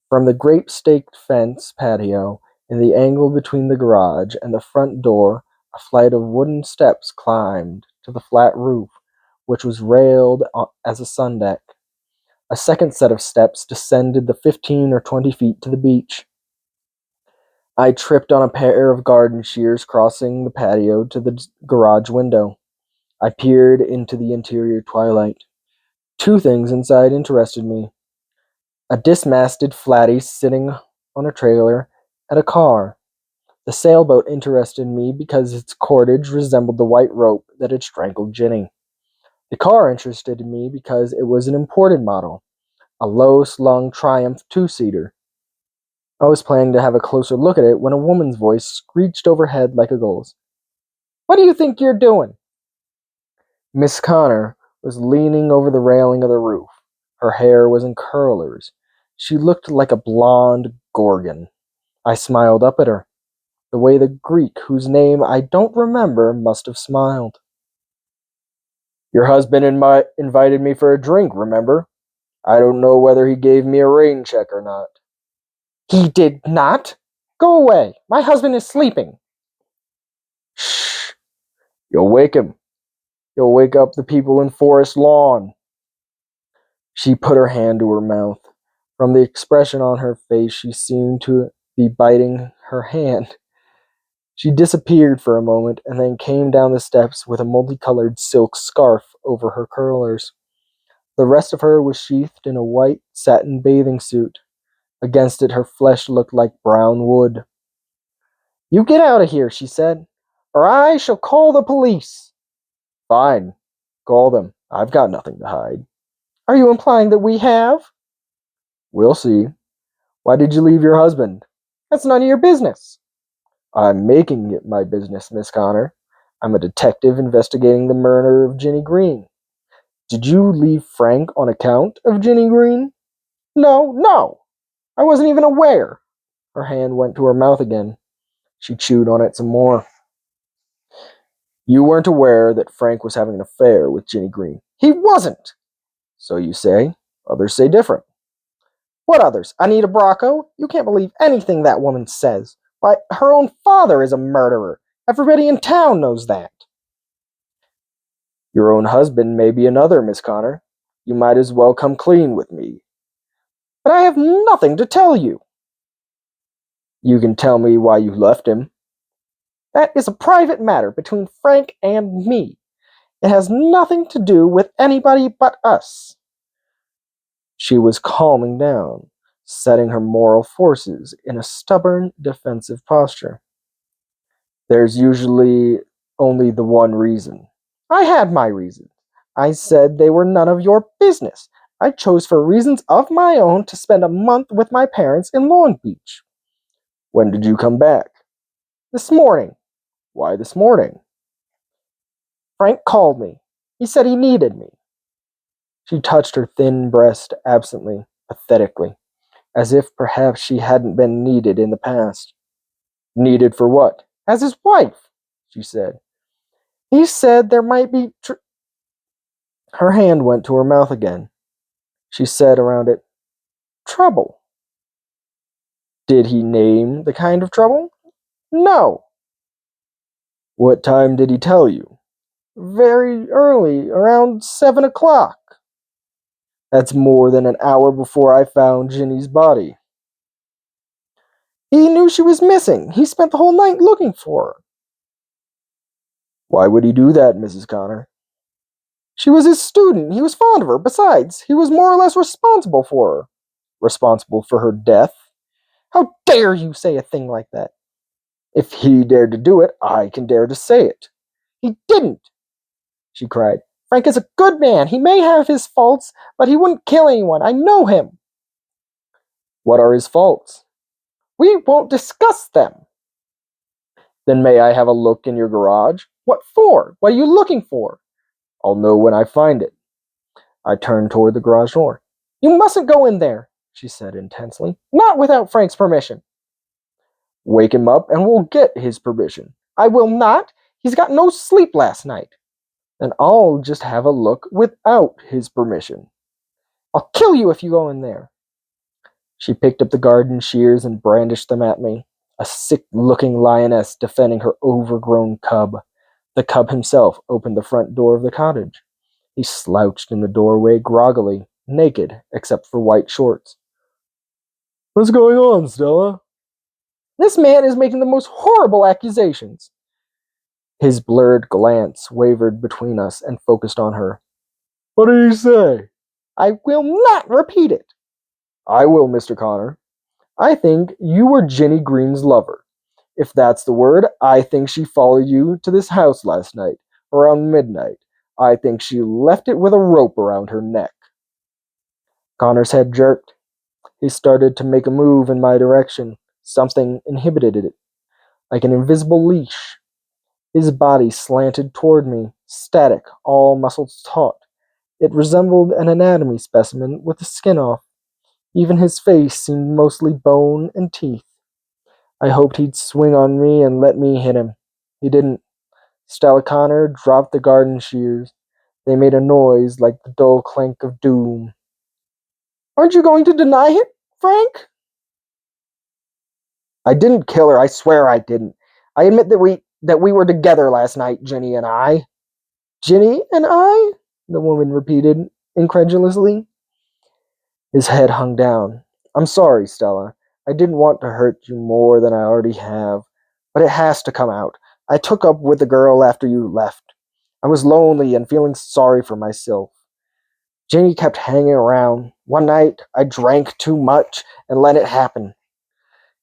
From the grape-staked fence patio, in the angle between the garage and the front door, a flight of wooden steps climbed to the flat roof, which was railed as a sun deck. A second set of steps descended the 15 or 20 feet to the beach. I tripped on a pair of garden shears crossing the patio to the garage window. I peered into the interior twilight. Two things inside interested me. A dismasted flatty sitting on a trailer, and a car. The sailboat interested me because its cordage resembled the white rope that had strangled Ginny. The car interested me because it was an imported model, a low-slung Triumph two-seater. I was planning to have a closer look at it when a woman's voice screeched overhead like a gull's. What do you think you're doing? Miss Connor was leaning over the railing of the roof. Her hair was in curlers. She looked like a blonde gorgon. I smiled up at her, the way the Greek, whose name I don't remember, must have smiled. Your husband invited me for a drink, remember? I don't know whether he gave me a rain check or not. He did not? Go away. My husband is sleeping. Shh. You'll wake him. You'll wake up the people in Forest Lawn. She put her hand to her mouth. From the expression on her face, she seemed to be biting her hand. She disappeared for a moment and then came down the steps with a multicolored silk scarf over her curlers. The rest of her was sheathed in a white satin bathing suit. Against it, her flesh looked like brown wood. You get out of here, she said, or I shall call the police. Fine. Call them. I've got nothing to hide. Are you implying that we have? We'll see. Why did you leave your husband? That's none of your business. I'm making it my business, Miss Connor. I'm a detective investigating the murder of Ginny Green. Did you leave Frank on account of Ginny Green? No. I wasn't even aware. Her hand went to her mouth again. She chewed on it some more. You weren't aware that Frank was having an affair with Ginny Green. He wasn't. So you say. Others say different. What others? Anita Bracco? You can't believe anything that woman says. Why, her own father is a murderer. Everybody in town knows that. Your own husband may be another, Miss Connor. You might as well come clean with me. But I have nothing to tell you. You can tell me why you left him. That is a private matter between Frank and me. It has nothing to do with anybody but us. She was calming down, setting her moral forces in a stubborn, defensive posture. There's usually only the one reason. I had my reasons. I said they were none of your business. I chose for reasons of my own to spend a month with my parents in Long Beach. When did you come back? This morning. Why this morning? Frank called me. He said he needed me. She touched her thin breast absently, pathetically, as if perhaps she hadn't been needed in the past. Needed for what? As his wife, she said. He said there might be Her hand went to her mouth again. She said around it, trouble. Did he name the kind of trouble? No. What time did he tell you? Very early, around 7 o'clock. That's more than an hour before I found Ginny's body. He knew she was missing. He spent the whole night looking for her. Why would he do that, Mrs. Connor? She was his student. He was fond of her. Besides, he was more or less responsible for her. Responsible for her death? How dare you say a thing like that? If he dared to do it, I can dare to say it. He didn't, she cried. Frank is a good man. He may have his faults, but he wouldn't kill anyone. I know him. What are his faults? We won't discuss them. Then may I have a look in your garage? What for? What are you looking for? I'll know when I find it. I turned toward the garage door. You mustn't go in there, she said intensely. Not without Frank's permission. Wake him up and we'll get his permission. I will not. He's got no sleep last night. Then I'll just have a look without his permission. I'll kill you if you go in there. She picked up the garden shears and brandished them at me, a sick-looking lioness defending her overgrown cub. The cub himself opened the front door of the cottage. He slouched in the doorway groggily, naked except for white shorts. What's going on, Stella? This man is making the most horrible accusations. His blurred glance wavered between us and focused on her. What did he say? I will not repeat it. I will, Mr. Connor. I think you were Jenny Green's lover. If that's the word, I think she followed you to this house last night, around midnight. I think she left it with a rope around her neck. Connor's head jerked. He started to make a move in my direction. Something inhibited it, like an invisible leash. His body slanted toward me, static, all muscles taut. It resembled an anatomy specimen with the skin off. Even his face seemed mostly bone and teeth. I hoped he'd swing on me and let me hit him. He didn't. Stella Connor dropped the garden shears. They made a noise like the dull clank of doom. Aren't you going to deny it, Frank? I didn't kill her. I swear I didn't. I admit that we were together last night, Jenny and I. Jenny and I? The woman repeated incredulously. His head hung down. I'm sorry, Stella. I didn't want to hurt you more than I already have, but it has to come out. I took up with the girl after you left. I was lonely and feeling sorry for myself. Jenny kept hanging around. One night, I drank too much and let it happen.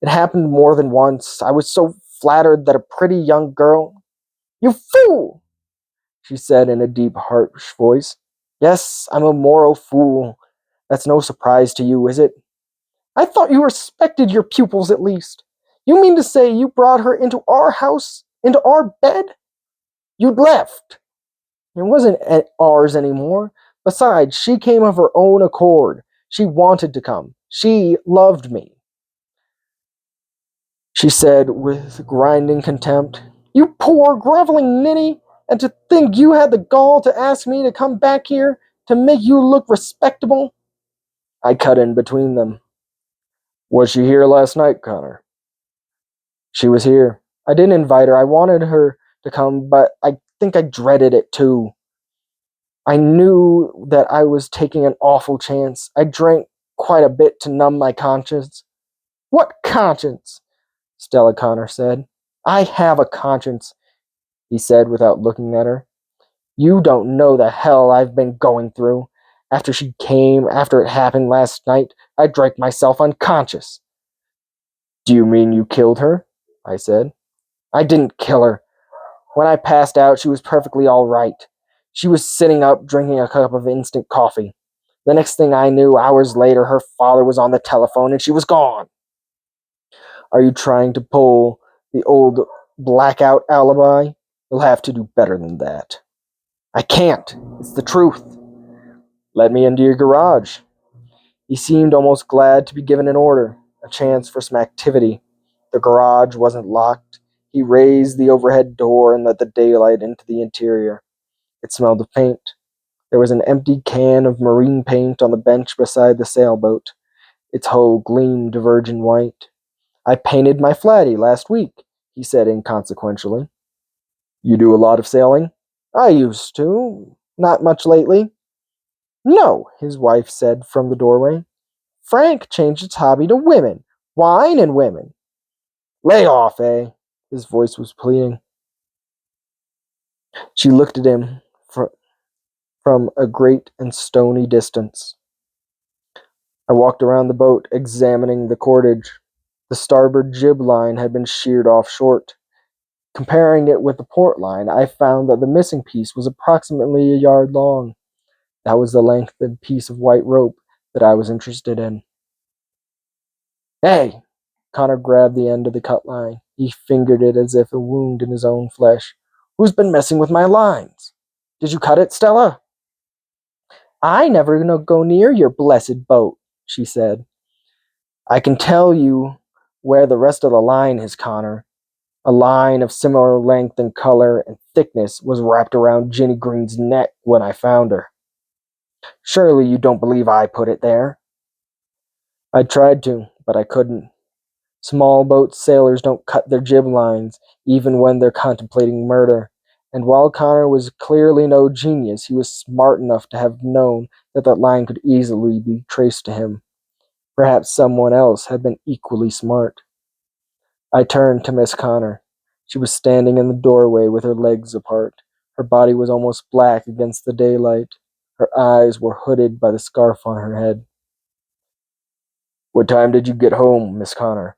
It happened more than once. I was so flattered that a pretty young girl... You fool! She said in a deep, harsh voice. Yes, I'm a moral fool. That's no surprise to you, is it? I thought you respected your pupils at least. You mean to say you brought her into our house, into our bed? You'd left. It wasn't ours anymore. Besides, she came of her own accord. She wanted to come. She loved me. She said with grinding contempt, You poor, groveling ninny, and to think you had the gall to ask me to come back here to make you look respectable? I cut in between them. Was she here last night, Connor? She was here. I didn't invite her. I wanted her to come, but I think I dreaded it too. I knew that I was taking an awful chance. I drank quite a bit to numb my conscience. What conscience? Stella Connor said. I have a conscience, he said without looking at her. You don't know the hell I've been going through. After she came, after it happened last night, I drank myself unconscious. Do you mean you killed her? I said. I didn't kill her. When I passed out, she was perfectly all right. She was sitting up, drinking a cup of instant coffee. The next thing I knew, hours later, her father was on the telephone and she was gone. Are you trying to pull the old blackout alibi? You'll have to do better than that. I can't. It's the truth. Let me into your garage. He seemed almost glad to be given an order, a chance for some activity. The garage wasn't locked. He raised the overhead door and let the daylight into the interior. It smelled of paint. There was an empty can of marine paint on the bench beside the sailboat. Its hull gleamed virgin white. I painted my flatty last week, he said inconsequentially. You do a lot of sailing? I used to. Not much lately. No, his wife said from the doorway. Frank changed his hobby to women. Wine and women. Lay off, eh? His voice was pleading. She looked at him from a great and stony distance. I walked around the boat, examining the cordage. The starboard jib line had been sheared off short. Comparing it with the port line, I found that the missing piece was approximately a yard long. That was the length of the piece of white rope that I was interested in. Hey! Connor grabbed the end of the cut line. He fingered it as if a wound in his own flesh. Who's been messing with my lines? Did you cut it, Stella? I never go near your blessed boat, she said. I can tell you where the rest of the line is, Connor. A line of similar length and color and thickness was wrapped around Ginny Green's neck when I found her. Surely you don't believe I put it there? I tried to, but I couldn't. Small boat sailors don't cut their jib lines, even when they're contemplating murder. And while Connor was clearly no genius, he was smart enough to have known that that line could easily be traced to him. Perhaps someone else had been equally smart. I turned to Miss Connor. She was standing in the doorway with her legs apart. Her body was almost black against the daylight. Her eyes were hooded by the scarf on her head. What time did you get home, Miss Connor?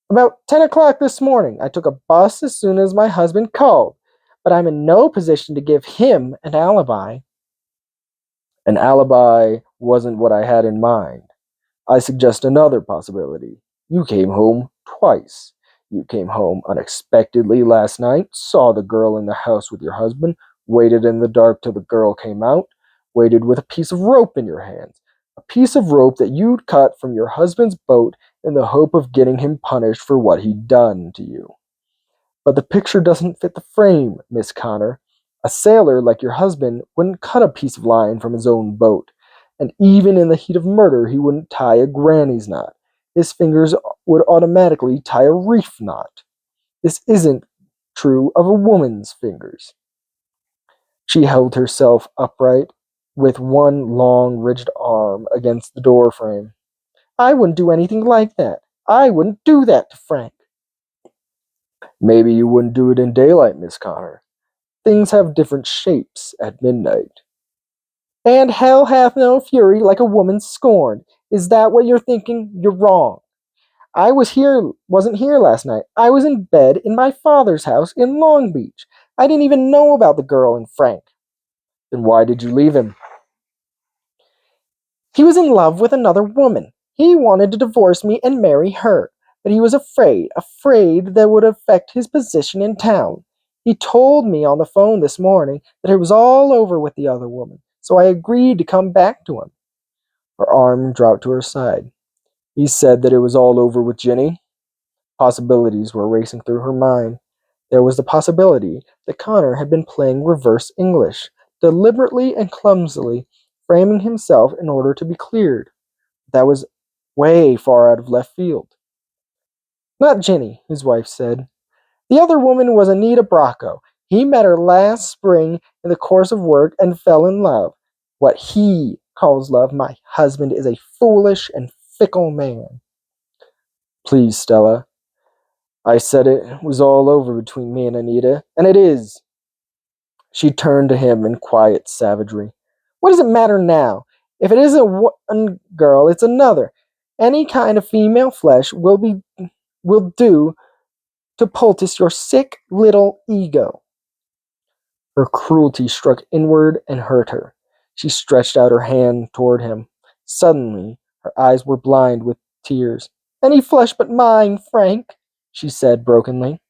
About 10 o'clock this morning. I took a bus as soon as my husband called, but I'm in no position to give him an alibi. An alibi wasn't what I had in mind. I suggest another possibility. You came home twice. You came home unexpectedly last night, saw the girl in the house with your husband, waited in the dark till the girl came out, waited with a piece of rope in your hands. A piece of rope that you'd cut from your husband's boat in the hope of getting him punished for what he'd done to you. But the picture doesn't fit the frame, Miss Connor. A sailor like your husband wouldn't cut a piece of line from his own boat, and even in the heat of murder he wouldn't tie a granny's knot. His fingers would automatically tie a reef knot. This isn't true of a woman's fingers. She held herself upright with one long, rigid arm against the door frame. I wouldn't do anything like that. I wouldn't do that to Frank. Maybe you wouldn't do it in daylight, Miss Connor. Things have different shapes at midnight. And hell hath no fury like a woman scorned. Is that what you're thinking? You're wrong. Wasn't here last night. I was in bed in my father's house in Long Beach. I didn't even know about the girl and Frank. Then why did you leave him? He was in love with another woman. He wanted to divorce me and marry her, but he was afraid that would affect his position in town. He told me on the phone this morning that it was all over with the other woman, so I agreed to come back to him. Her arm dropped to her side. He said that it was all over with Jenny. Possibilities were racing through her mind. There was the possibility that Connor had been playing reverse English, deliberately and clumsily framing himself in order to be cleared. That was way far out of left field. Not Jenny, his wife said. The other woman was Anita Bracco. He met her last spring in the course of work and fell in love. What he calls love, my husband is a foolish and fickle man. Please, Stella. I said it was all over between me and Anita, and it is. She turned to him in quiet savagery. What does it matter now? If it isn't one girl, it's another. Any kind of female flesh will do to poultice your sick little ego. Her cruelty struck inward and hurt her. She stretched out her hand toward him. Suddenly, her eyes were blind with tears. Any flesh but mine, Frank, she said brokenly.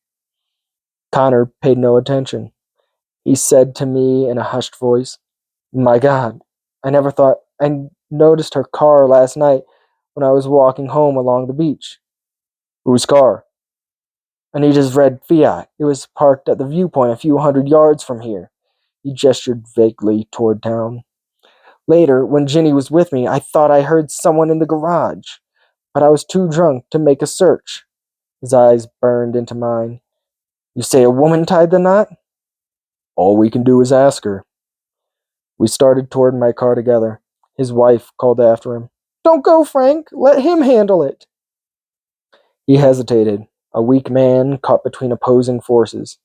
Connor paid no attention. He said to me in a hushed voice, My God, I never thought I noticed her car last night when I was walking home along the beach. Whose car? Anita's red Fiat. It was parked at the viewpoint a few hundred yards from here. He gestured vaguely toward town. Later, when Ginny was with me, I thought I heard someone in the garage, but I was too drunk to make a search. His eyes burned into mine. You say a woman tied the knot? All we can do is ask her. We started toward my car together. His wife called after him, "Don't go, Frank! Let him handle it!" He hesitated, a weak man caught between opposing forces.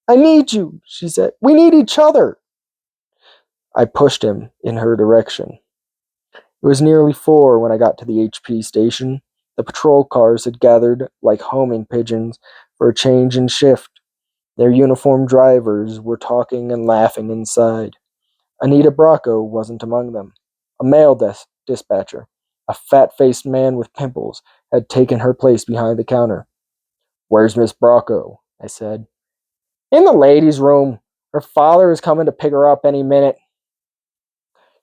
"I need you," she said. "We need each other." I pushed him in her direction. It was nearly 4 when I got to the HP station. The patrol cars had gathered like homing pigeons for a change in shift. Their uniformed drivers were talking and laughing inside. Anita Bracco wasn't among them. A male dispatcher, a fat-faced man with pimples, had taken her place behind the counter. "Where's Miss Bracco?" I said. "In the ladies' room. Her father is coming to pick her up any minute."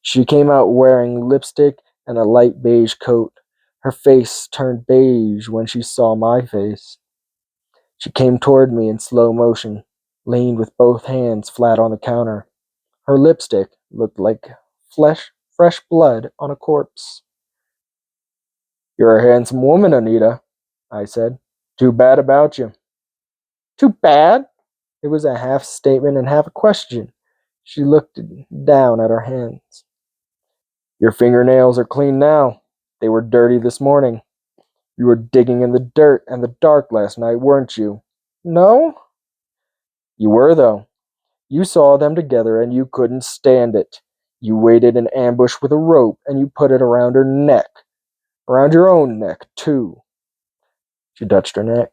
She came out wearing lipstick and a light beige coat. Her face turned beige when she saw my face. She came toward me in slow motion, leaned with both hands flat on the counter. Her lipstick looked like fresh blood on a corpse. "You're a handsome woman, Anita," I said. "Too bad about you." "Too bad?" It was a half statement and half a question. She looked down at her hands. "Your fingernails are clean now. They were dirty this morning. You were digging in the dirt and the dark last night, weren't you?" "No." "You were, though. You saw them together and you couldn't stand it. You waited in ambush with a rope and you put it around her neck. Around your own neck, too." She touched her neck.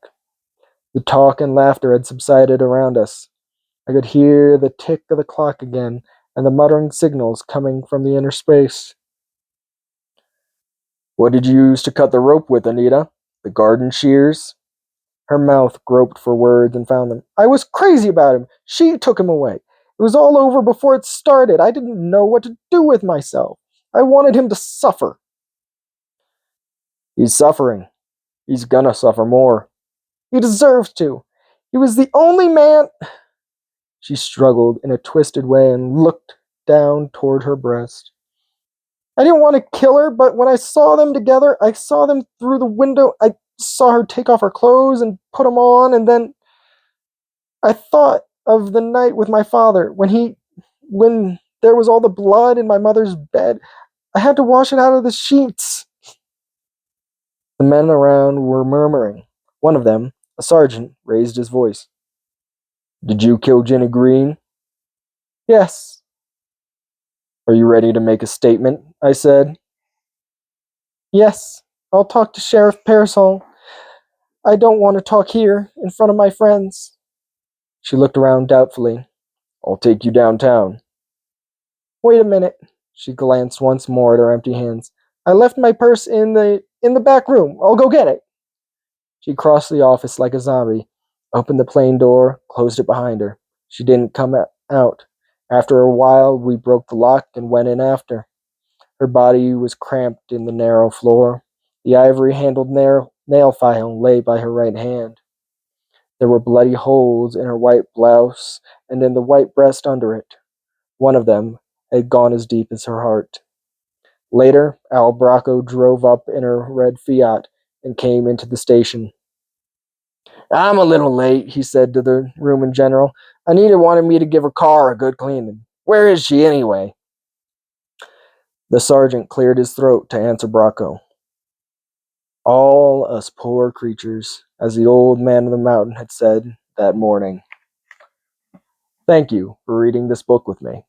The talk and laughter had subsided around us. I could hear the tick of the clock again and the muttering signals coming from the inner space. "What did you use to cut the rope with, Anita? The garden shears?" Her mouth groped for words and found them. "I was crazy about him. She took him away. It was all over before it started. I didn't know what to do with myself. I wanted him to suffer." "He's suffering. He's gonna suffer more." "He deserves to. He was the only man—" She struggled in a twisted way and looked down toward her breast. "I didn't want to kill her, but when I saw them together, I saw them through the window. I saw her take off her clothes and put them on, and then I thought of the night with my father when there was all the blood in my mother's bed. I had to wash it out of the sheets." The men around were murmuring. One of them, a sergeant, raised his voice. "Did you kill Jenny Green?" "Yes." "Are you ready to make a statement?" I said. "Yes. I'll talk to Sheriff Pearsall. I don't want to talk here, in front of my friends." She looked around doubtfully. "I'll take you downtown." "Wait a minute." She glanced once more at her empty hands. "I left my purse in the back room. I'll go get it." She crossed the office like a zombie, opened the plane door, closed it behind her. She didn't come out. After a while, we broke the lock and went in after. Her body was cramped in the narrow floor. The ivory-handled nail file lay by her right hand. There were bloody holes in her white blouse and in the white breast under it. One of them had gone as deep as her heart. Later, Al Bracco drove up in her red Fiat and came into the station. "I'm a little late," he said to the room in general. "Anita wanted me to give her car a good cleaning. Where is she, anyway?" The sergeant cleared his throat to answer Bracco. "All us poor creatures," as the old man of the mountain had said that morning. Thank you for reading this book with me.